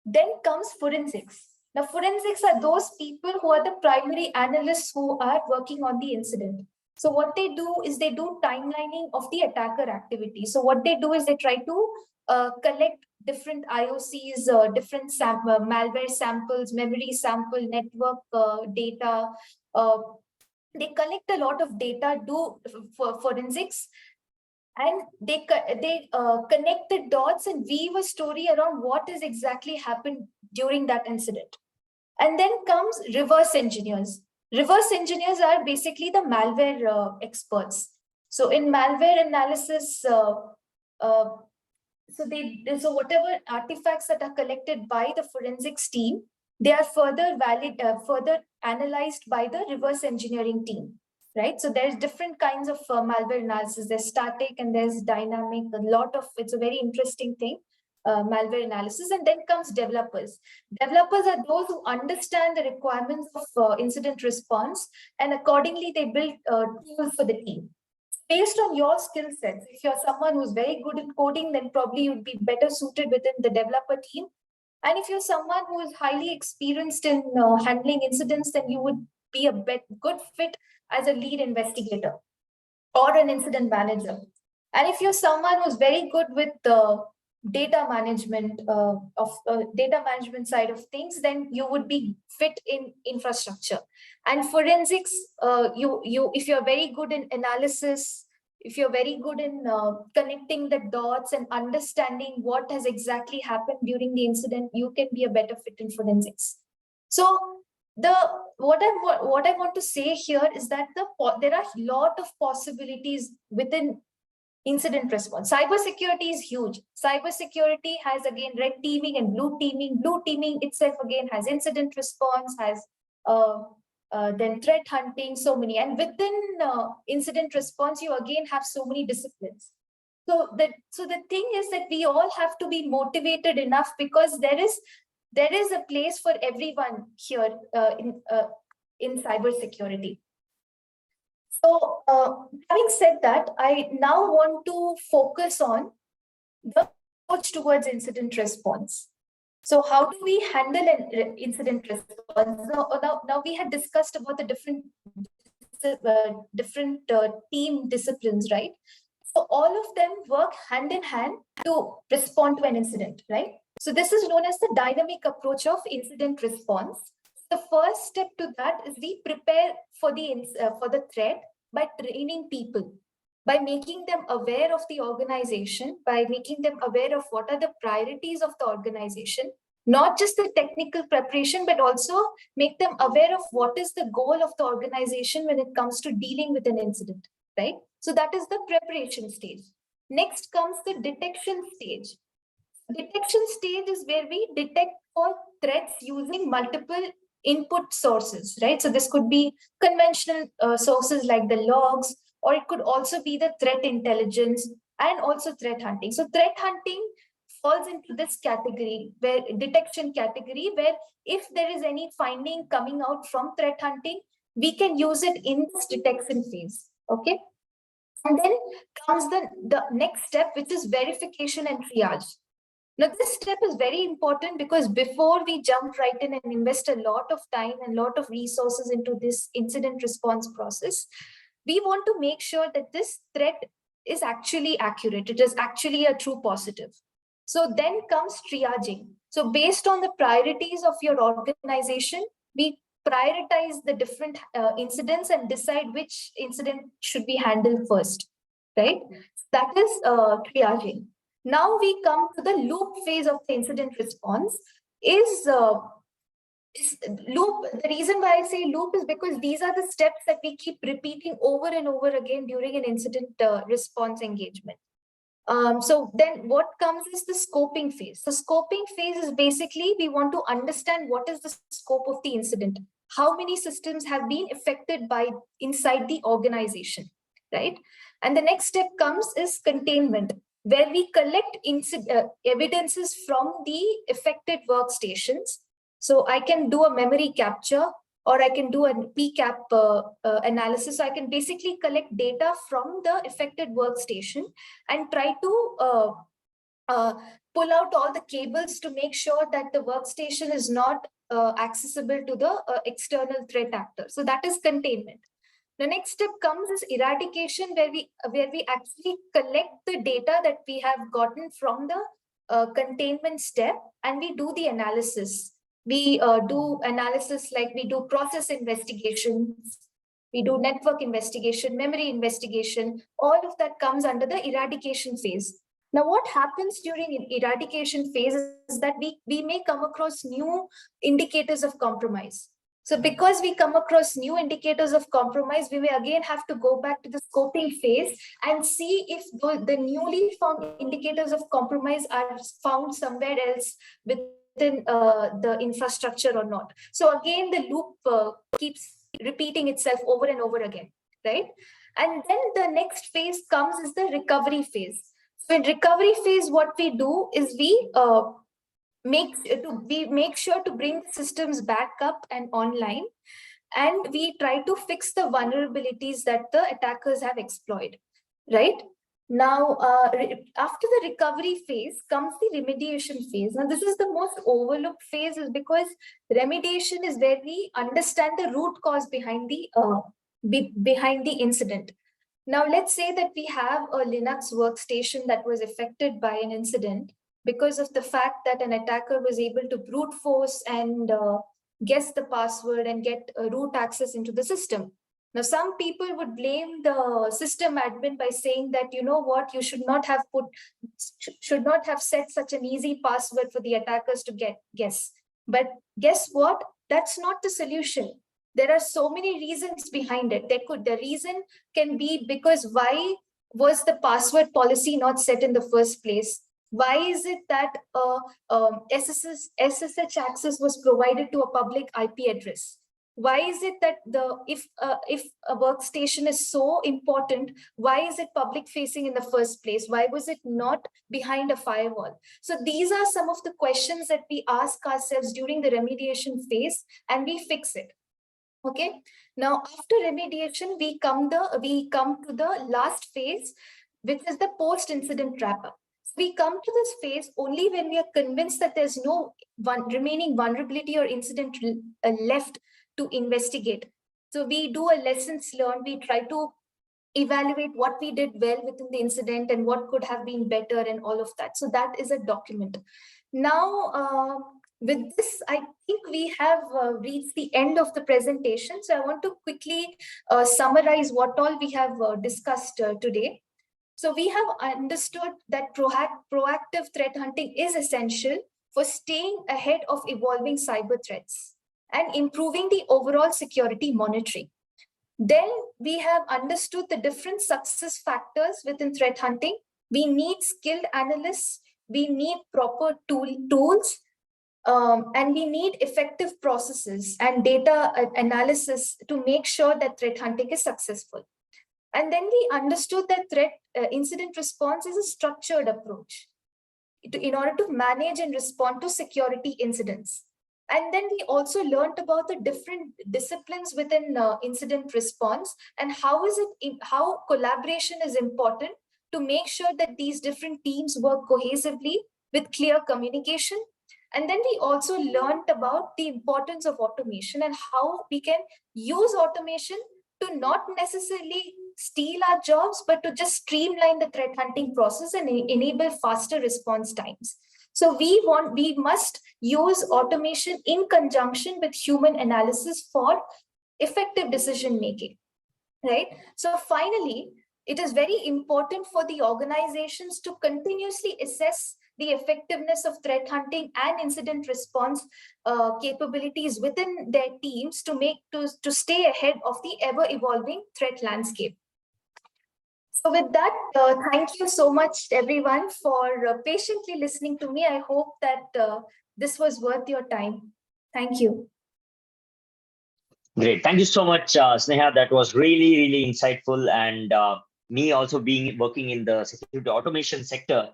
Then comes forensics. Now, forensics are those people who are the primary analysts who are working on the incident. So what they do is they do timelining of the attacker activity. So what they do is they try to collect different IOCs, different malware samples, memory sample, network data. Uh, they collect a lot of data, do for forensics, and they connect the dots and weave a story around what has exactly happened during that incident. And then comes reverse engineers. Reverse engineers are basically the malware experts. So in malware analysis, uh, so whatever artifacts that are collected by the forensics team, they are further analyzed by the reverse engineering team, right? So there's different kinds of malware analysis. There's static and there's dynamic. It's a very interesting thing, malware analysis. And then comes developers. Developers are those who understand the requirements of incident response, and accordingly they build tools for the team based on your skill sets. If you're someone who's very good at coding, then probably you'd be better suited within the developer team. And if you're someone who is highly experienced in handling incidents, then you would be a good fit as a lead investigator or an incident manager. And if you're someone who's very good with data management data management side of things, then you would be fit in infrastructure. And forensics, you if you're very good in analysis, if you're very good in connecting the dots and understanding what has exactly happened during the incident, you can be a better fit in forensics. So the what I want to say here is that there are a lot of possibilities within incident response. Cybersecurity is huge. Cybersecurity has again red teaming and blue teaming. Blue teaming itself again has incident response, has then threat hunting, so many. And within incident response, you again have so many disciplines. So the thing is that we all have to be motivated enough, because there is a place for everyone here in cybersecurity. So having said that, I now want to focus on the approach towards incident response. So how do we handle an incident response? Now we had discussed about the different team disciplines, right? So all of them work hand in hand to respond to an incident, right? So this is known as the dynamic approach of incident response. The first step to that is we prepare for the threat by training people, by making them aware of the organization, by making them aware of what are the priorities of the organization, not just the technical preparation, but also make them aware of what is the goal of the organization when it comes to dealing with an incident, right? So that is the preparation stage. Next comes the detection stage. Detection stage is where we detect for threats using multiple input sources, right? So this could be conventional sources like the logs, or it could also be the threat intelligence and also threat hunting. So threat hunting falls into this category, where detection category, where if there is any finding coming out from threat hunting, we can use it in this detection phase, okay? And then comes the next step, which is verification and triage. Now, this step is very important, because before we jump right in and invest a lot of time and a lot of resources into this incident response process, we want to make sure that this threat is actually accurate. It is actually a true positive. So then comes triaging. So based on the priorities of your organization, we prioritize the different incidents and decide which incident should be handled first, right? That is triaging. Now we come to the loop phase of the incident response. Is loop. The reason why I say loop is because these are the steps that we keep repeating over and over again during an incident response engagement. So then what comes is the scoping phase. The scoping phase is basically we want to understand what is the scope of the incident. How many systems have been affected by inside the organization, right? And the next step comes is containment, where we collect evidences from the affected workstations, So I can do a memory capture, or I can do a PCAP analysis. So I can basically collect data from the affected workstation and try to uh, pull out all the cables to make sure that the workstation is not accessible to the external threat actor. So that is containment. The next step comes is eradication, where we actually collect the data that we have gotten from the containment step, and we do the analysis. We do analysis like we do process investigations, we do network investigation, memory investigation. All of that comes under the eradication phase. Now, what happens during eradication phase is that we may come across new indicators of compromise. So because we come across new indicators of compromise, we may again have to go back to the scoping phase and see if the newly found indicators of compromise are found somewhere else within the infrastructure or not. So again, the loop keeps repeating itself over and over again, right? And then the next phase comes is the recovery phase. So in recovery phase, what we do is we make sure to bring the systems back up and online, and we try to fix the vulnerabilities that the attackers have exploited, right? Now, after the recovery phase comes the remediation phase. Now, this is the most overlooked phase, is because remediation is where we understand the root cause behind the incident. Now, let's say that we have a Linux workstation that was affected by an incident because of the fact that an attacker was able to brute force and guess the password and get root access into the system. Now, some people would blame the system admin by saying that, you know what, you should not have set such an easy password for the attackers to guess. But guess what? That's not the solution. There are so many reasons behind it. The reason can be because why was the password policy not set in the first place? Why is it that SSH access was provided to a public IP address? Why is it that if a workstation is so important, why is it public facing in the first place? Why was it not behind a firewall? So these are some of the questions that we ask ourselves during the remediation phase, and we fix it. Okay. Now, after remediation, we come to the last phase, which is the post-incident wrap-up. We come to this phase only when we are convinced that there's no remaining vulnerability or incident left to investigate. So we do a lessons learned. We try to evaluate what we did well within the incident and what could have been better and all of that. So that is a document. Now, with this, I think we have reached the end of the presentation. So I want to quickly summarize what all we have discussed today. So we have understood that proactive threat hunting is essential for staying ahead of evolving cyber threats and improving the overall security monitoring. Then we have understood the different success factors within threat hunting. We need skilled analysts, we need proper tools, and we need effective processes and data analysis to make sure that threat hunting is successful. And then we understood that threat incident response is a structured approach in order to manage and respond to security incidents. And then we also learned about the different disciplines within incident response and how collaboration is important to make sure that these different teams work cohesively with clear communication. And then we also learned about the importance of automation and how we can use automation to not necessarily steal our jobs, but to just streamline the threat hunting process and enable faster response times. So we must use automation in conjunction with human analysis for effective decision making, right? So finally, it is very important for the organizations to continuously assess the effectiveness of threat hunting and incident response capabilities within their teams to stay ahead of the ever evolving threat landscape. So with that, thank you so much, everyone, for patiently listening to me. I hope that this was worth your time. Thank you. Great. Thank you so much, Sneha. That was really, really insightful. And me also working in the security automation sector,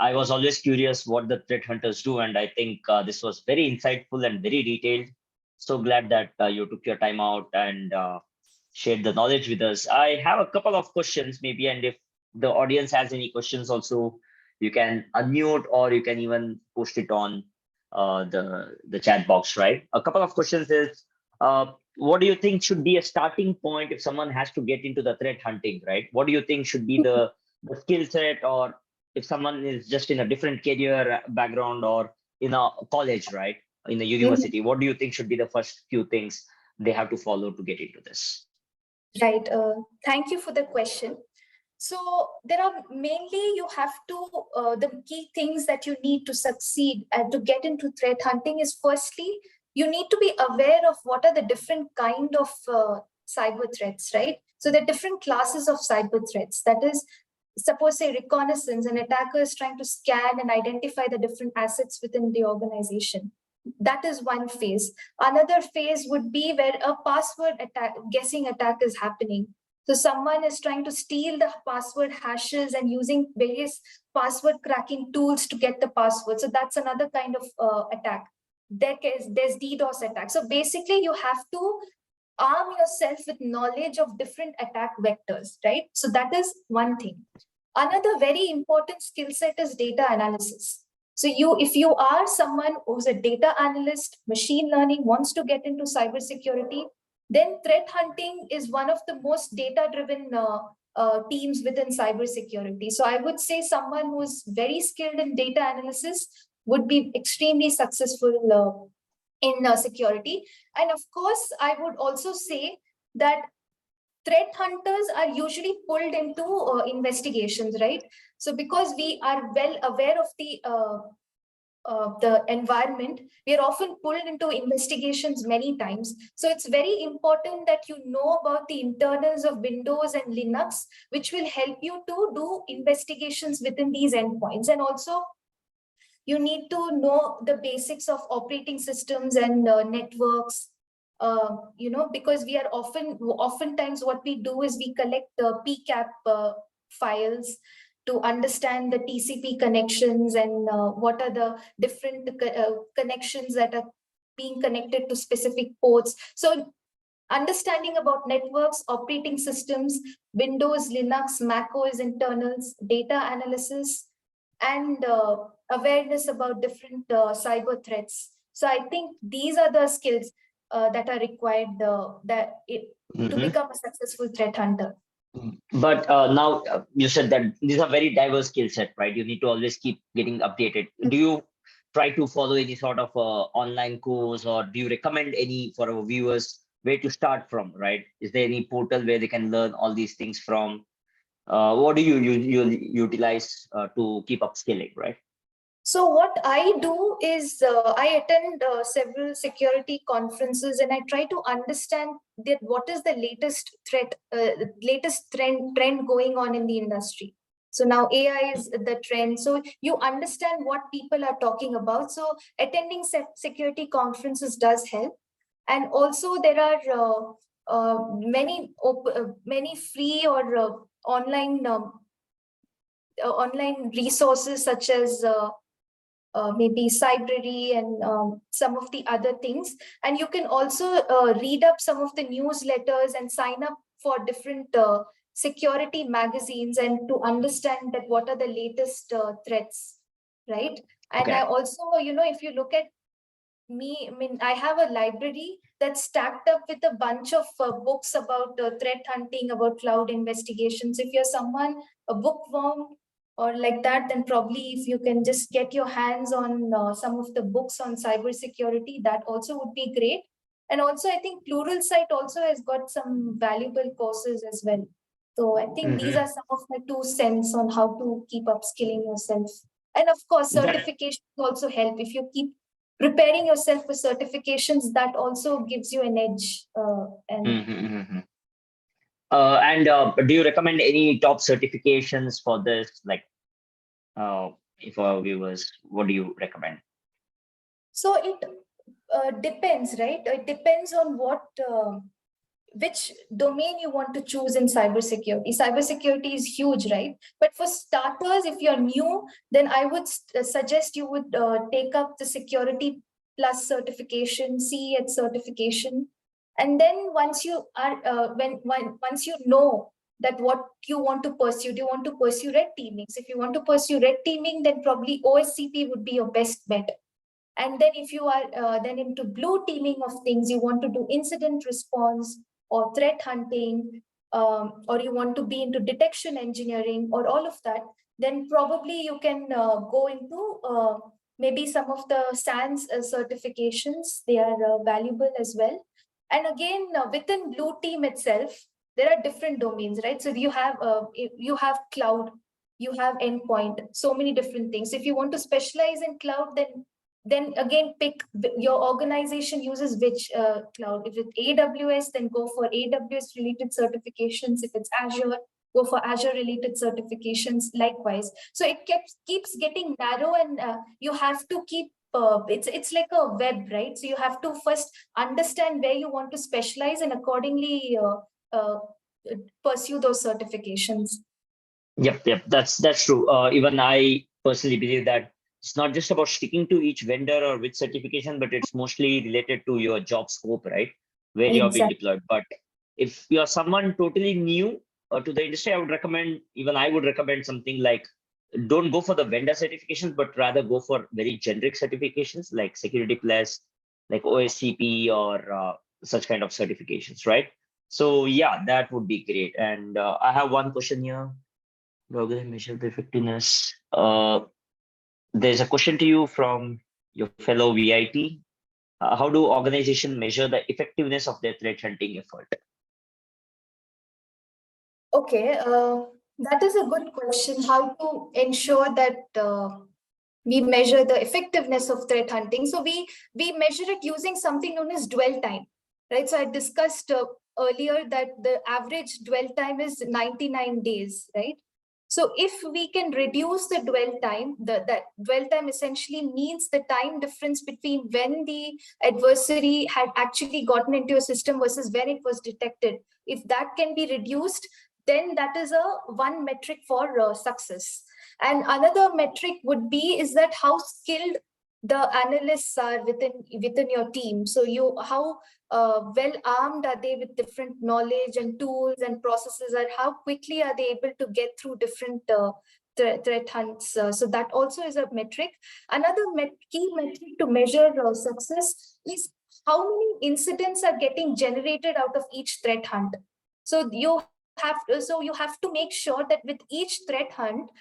I was always curious what the threat hunters do, and I think this was very insightful and very detailed. So glad that you took your time out and shared the knowledge with us. I have a couple of questions, maybe, and if the audience has any questions, also you can unmute or you can even post it on the chat box. Right? A couple of questions is, what do you think should be a starting point if someone has to get into the threat hunting? Right? What do you think should be the skill set, or if someone is just in a different career background or in a college, right, in a Mhm. university, what do you think should be the first few things they have to follow to get into this? Right. Thank you for the question. So there are mainly you have to the key things that you need to succeed and to get into threat hunting is firstly you need to be aware of what are the different kind of cyber threats, right? So there are different classes of cyber threats. That is, suppose say reconnaissance, an attacker is trying to scan and identify the different assets within the organization. That is one phase. Another phase would be where a password attack, guessing attack is happening. So someone is trying to steal the password hashes and using various password cracking tools to get the password. So that's another kind of attack. There's DDoS attack. So basically, you have to arm yourself with knowledge of different attack vectors, right? So that is one thing. Another very important skill set is data analysis. So if you are someone who's a data analyst, machine learning, wants to get into cybersecurity, then threat hunting is one of the most data-driven teams within cybersecurity. So I would say someone who's very skilled in data analysis would be extremely successful in security. And of course, I would also say that threat hunters are usually pulled into investigations, right? So because we are well aware of the environment, we are often pulled into investigations many times. So it's very important that you know about the internals of Windows and Linux, which will help you to do investigations within these endpoints. And also, you need to know the basics of operating systems and networks. Because we are oftentimes what we do is we collect the PCAP files to understand the TCP connections and what are the different connections that are being connected to specific ports. So understanding about networks, operating systems, Windows, Linux, Mac OS internals, data analysis, and awareness about different cyber threats. So I think these are the skills that are required to Mhm. become a successful threat hunter. But now you said that these are very diverse skill set, right? You need to always keep getting updated. Do you try to follow any sort of online course, or do you recommend any for our viewers where to start from, right? Is there any portal where they can learn all these things from? What do you utilize to keep upskilling, right? So what I do is I attend several security conferences and I try to understand that what is the latest trend going on in the industry. So now AI is the trend. So you understand what people are talking about. So attending security conferences does help. And also there are many free or online resources such as maybe Cybrary and some of the other things. And you can also read up some of the newsletters and sign up for different security magazines and to understand that what are the latest threats, right? And I Okay. also, if you look at me, I mean, I have a library that's stacked up with a bunch of books about threat hunting, about cloud investigations. If you're someone, a bookworm or like that, then probably if you can just get your hands on some of the books on cybersecurity, that also would be great. And also, I think Pluralsight also has got some valuable courses as well. So I think these Mhm. are some of my 2 cents on how to keep upskilling yourself. And of course, That certifications also help. If you keep preparing yourself for certifications, that also gives you an edge. And Mhm. And do you recommend any top certifications for this? Like, if our viewers, what do you recommend? so it depends, right? It depends on what which domain you want to choose in cybersecurity. Cybersecurity is huge, right? But for starters, if you're new, then I would suggest you would take up the Security Plus certification, CE certification. And then once you are, once you know that what you want to pursue, do you want to pursue red teaming? So if you want to pursue red teaming, then probably OSCP would be your best bet. And then if you are then into blue teaming of things, you want to do incident response or threat hunting, or you want to be into detection engineering or all of that, then probably you can go into maybe some of the SANS certifications. They are valuable as well. And again, within blue team itself, there are different domains, right? So you have cloud, you have endpoint, so many different things. If you want to specialize in cloud, then again pick your organization uses which cloud. If it's AWS, then go for AWS related certifications. If it's Azure, go for Azure related certifications likewise. So it keeps getting narrow, and you have to keep it's like a web, right? So you have to first understand where you want to specialize and accordingly pursue those certifications. Yep. That's true. Even I personally believe that it's not just about sticking to each vendor or which certification, but it's mostly related to your job scope, right? Where you're being Exactly. deployed. But if you're someone totally new to the industry, I would recommend something like don't go for the vendor certifications, but rather go for very generic certifications like Security Plus, like OSCP or such kind of certifications, right? So yeah, that would be great. And I have one question here. How do they measure the effectiveness? There's a question to you from your fellow VIT. How do organizations measure the effectiveness of their threat hunting effort? Okay, that is a good question. How to ensure that we measure the effectiveness of threat hunting? So we measure it using something known as dwell time, right? So I discussed earlier that the average dwell time is 99 days, right? So if we can reduce the dwell time, that dwell time essentially means the time difference between when the adversary had actually gotten into your system versus when it was detected. If that can be reduced, then that is a one metric for success. And another metric would be is that how skilled the analysts are within your team. So you how well armed are they with different knowledge and tools and processes, and how quickly are they able to get through different threat hunts. So that also is a metric. Another key metric to measure success is how many incidents are getting generated out of each threat hunt. So you have to make sure that with each threat hunt,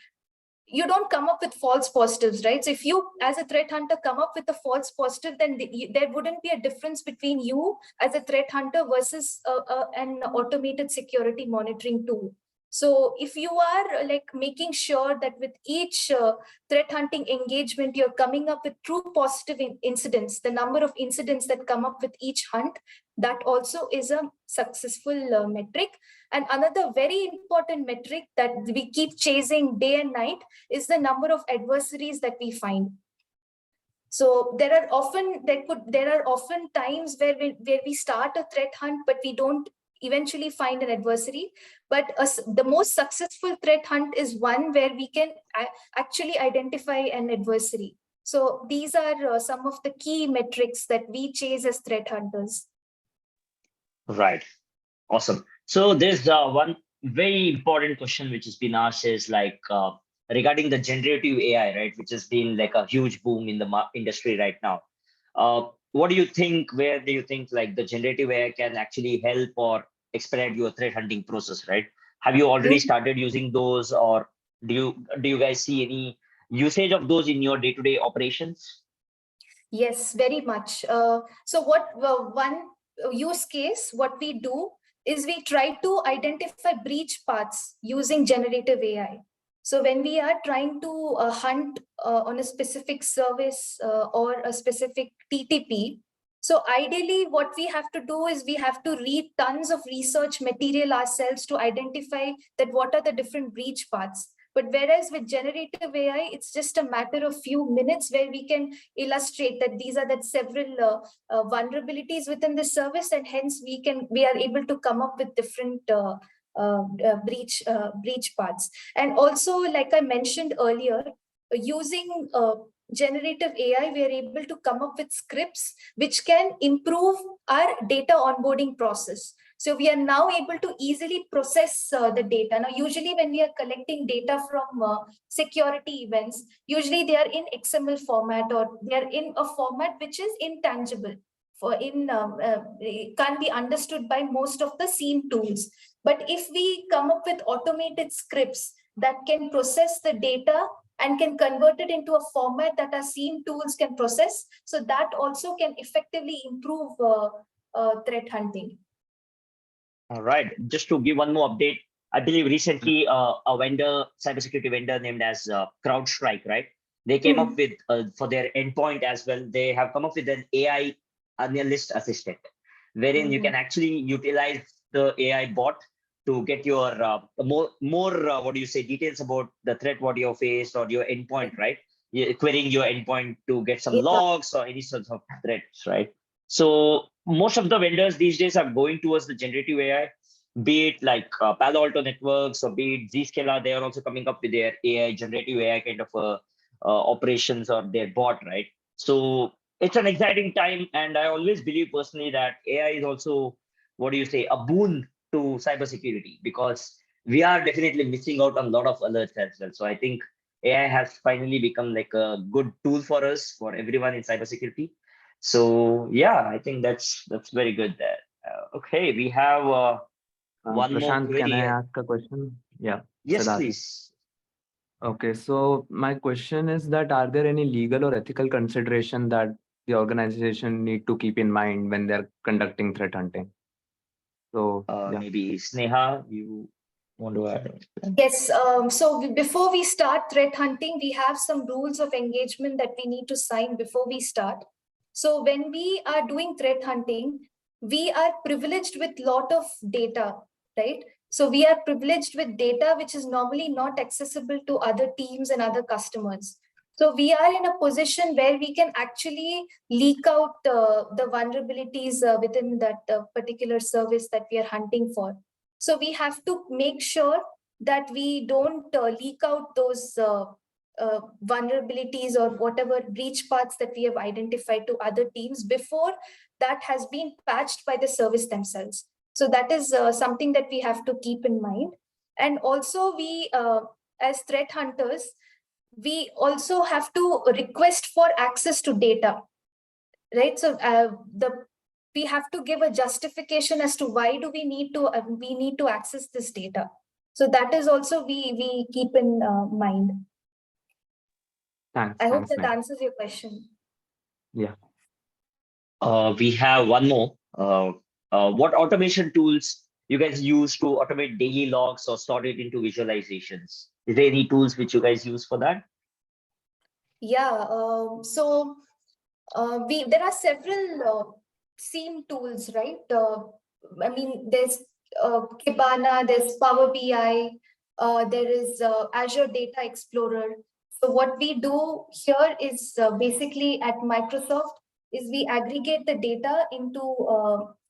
you don't come up with false positives, right? So if you as a threat hunter come up with a false positive, then there wouldn't be a difference between you as a threat hunter versus an automated security monitoring tool. So if you are like making sure that with each threat hunting engagement, you're coming up with true positive incidents, the number of incidents that come up with each hunt, that also is a successful metric. And another very important metric that we keep chasing day and night is the number of adversaries that we find. So there are often times where we start a threat hunt, but we don't eventually find an adversary. But the most successful threat hunt is one where we can actually identify an adversary. So these are some of the key metrics that we chase as threat hunters. Right. Awesome. So there's one very important question which has been asked is like regarding the generative AI, right? Which has been like a huge boom in the industry right now. What do you think? Where do you think like the generative AI can actually help or expedite your threat hunting process, right? Have you already started using those, or do you guys see any usage of those in your day-to-day operations? Yes, very much. So one use case, what we do is we try to identify breach paths using generative AI. So when we are trying to hunt on a specific service or a specific TTP, so ideally what we have to do is we have to read tons of research material ourselves to identify that what are the different breach paths. But whereas with generative AI, it's just a matter of few minutes where we can illustrate that these are the several vulnerabilities within the service, and hence we are able to come up with different breach paths. And also, like I mentioned earlier, using generative AI, we are able to come up with scripts which can improve our data onboarding process. So we are now able to easily process the data. Now, usually when we are collecting data from security events, usually they are in XML format, or they are in a format which is intangible. It can't be understood by most of the scene tools. But if we come up with automated scripts that can process the data and can convert it into a format that our scene tools can process, so that also can effectively improve threat hunting. All right. Just to give one more update, I believe recently a cybersecurity vendor named as CrowdStrike, right? They came up with for their endpoint as well. They have come up with an AI analyst assistant, wherein you can actually utilize the AI bot to get your more what do you say, details about the threat what you faced or your endpoint, right? You're querying your endpoint to get some logs or any sorts of threats, right? So most of the vendors these days are going towards the generative AI, be it like Palo Alto Networks or be it Zscaler. They are also coming up with their AI, generative AI kind of operations or their bot, right? So it's an exciting time, and I always believe personally that AI is also, what do you say, a boon to cybersecurity, because we are definitely missing out on a lot of alerts as well. So I think AI has finally become like a good tool for us, for everyone in cybersecurity. So yeah, I think that's very good there. Okay, we have one more Prashant, can I query. ask a question? Yeah, Yes, Siddharth. please. Okay, so my question is that are there any legal or ethical consideration that the organization need to keep in mind when they're conducting threat hunting? So yeah. Maybe Sneha, you want to add? Yes. So before we start threat hunting, we have some rules of engagement that we need to sign before we start. So when we are doing threat hunting, we are privileged with lot of data, right? So we are privileged with data which is normally not accessible to other teams and other customers. So we are in a position where we can actually leak out the vulnerabilities within that particular service that we are hunting for. So we have to make sure that we don't leak out those vulnerabilities or whatever breach paths that we have identified to other teams before that has been patched by the service themselves. So that is something that we have to keep in mind. And also as threat hunters, we also have to request for access to data, right? So we have to give a justification as to why do we need to access this data. So that is also we keep in mind. Thanks. I hope Thanks, that Sneha. answers your question. Yeah. We have one more. What automation tools you guys use to automate daily logs or store it into visualizations? Is there any tools which you guys use for that? Yeah. There are several SIEM tools, right? I mean, there's Kibana, there's Power BI, there is Azure Data Explorer. So what we do here is basically at Microsoft is we aggregate the data into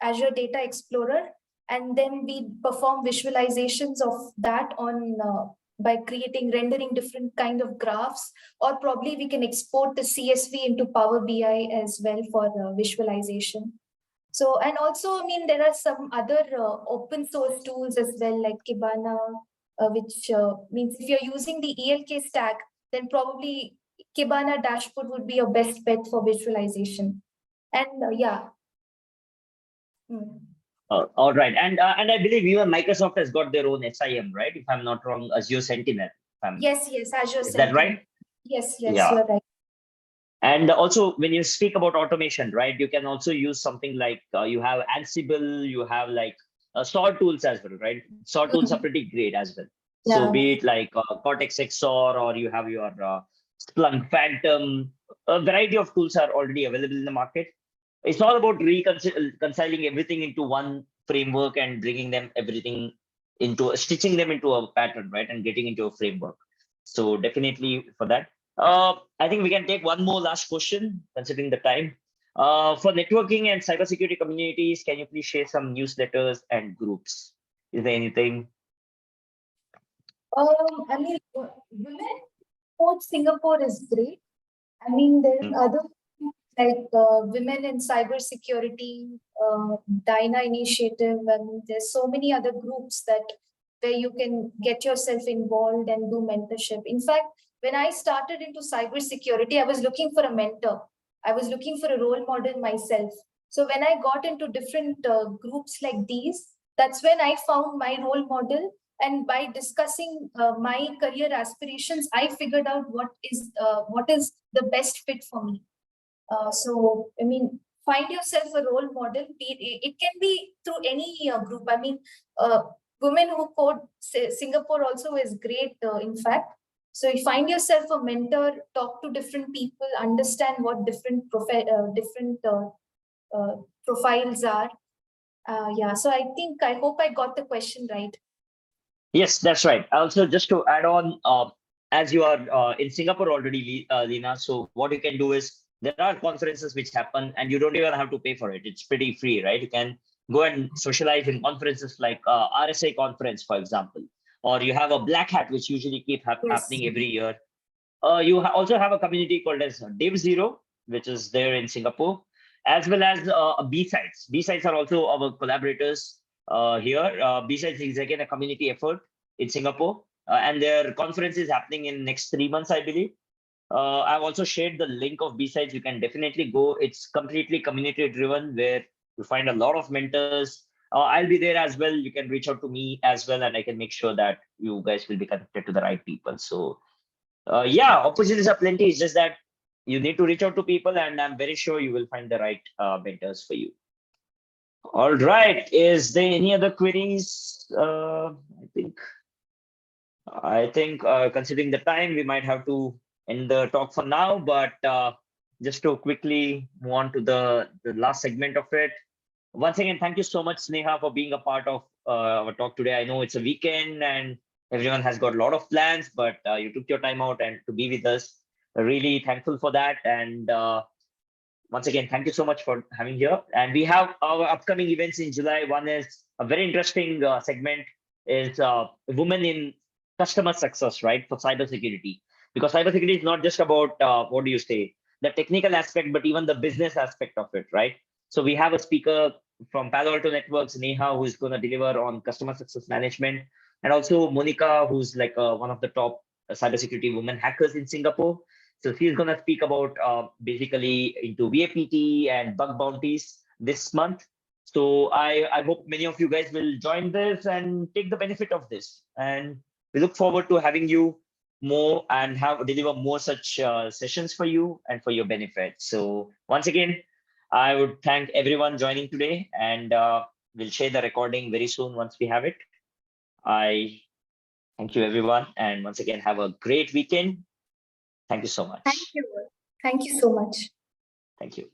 Azure Data Explorer, and then we perform visualizations of that on by rendering different kind of graphs, or probably we can export the CSV into Power BI as well for visualization. So, and also, I mean, there are some other open source tools as well, like Kibana, which means if you're using the ELK stack, then probably Kibana dashboard would be your best bet for visualization. And yeah. All right, and I believe even Microsoft has got their own SIM, right? If I'm not wrong, Azure Sentinel. Yes, Azure Is Sentinel. that right? Yes, Yeah. you're right. And also, when you speak about automation, right, you can also use something like you have Ansible, you have like SOAR tools as well, right? SOAR tools are pretty great as well. So Yeah. be it like Cortex XOR, or you have your Splunk Phantom, a variety of tools are already available in the market. It's all about reconciling everything into one framework and bringing them stitching them into a pattern, right, and getting into a framework. So definitely for that. I think we can take one more last question, considering the time. For networking and cybersecurity communities, can you please share some newsletters and groups? Is there anything? I mean, Women Coach Singapore is great. I mean, there Hmm. are other like Women in Cybersecurity, DINA Initiative, and there's so many other groups that where you can get yourself involved and do mentorship. In fact, when I started into cybersecurity, I was looking for a mentor. I was looking for a role model myself. So when I got into different groups like these, that's when I found my role model. And by discussing my career aspirations, I figured out what is the best fit for me. So, I mean, find yourself a role model. It can be through any group. I mean, Women Who Code Singapore also is great, in fact. So, you find yourself a mentor, talk to different people, understand what different profiles are. Yeah, so I hope I got the question right. Yes, that's right. Also, just to add on, as you are in Singapore already, Lina, so what you can do is there are conferences which happen and you don't even have to pay for it. It's pretty free, right? You can go and socialize in conferences like RSA conference, for example, or you have a black hat, which usually keep Yes. happening every year. You also have a community called as Div Zero, which is there in Singapore, as well as B-Sides. B-Sides are also our collaborators here. B-Sides is again a community effort in Singapore, and their conference is happening in next 3 months, I believe. I've also shared the link of B-Sides. You can definitely go. It's completely community driven, where you find a lot of mentors. I'll be there as well. You can reach out to me as well, and I can make sure that you guys will be connected to the right people. So yeah, opportunities are plenty. It's just that you need to reach out to people, and I'm very sure you will find the right mentors for you. All right. Is there any other queries? I think considering the time, we might have to end the talk for now. But just to quickly move on to the last segment of it. Once again, thank you so much, Sneha, for being a part of our talk today. I know it's a weekend and everyone has got a lot of plans, but you took your time out and to be with us. Really thankful for that. And once again, thank you so much for having here. And we have our upcoming events in July. One is a very interesting segment is women in customer success, right, for cybersecurity. Because cybersecurity is not just about what do you say, the technical aspect, but even the business aspect of it, right? So we have a speaker from Palo Alto Networks, Sneha, who is going to deliver on customer success management, and also Monica, who's like one of the top cybersecurity women hackers in Singapore. So she's going to speak about basically into VAPT and bug bounties this month. So I hope many of you guys will join this and take the benefit of this. And we look forward to having you more and have deliver more such sessions for you and for your benefit. So once again, I would thank everyone joining today, and we'll share the recording very soon once we have it. I thank you everyone, and once again have a great weekend. Thank you so Thank much. you. Thank you so much. Thank you.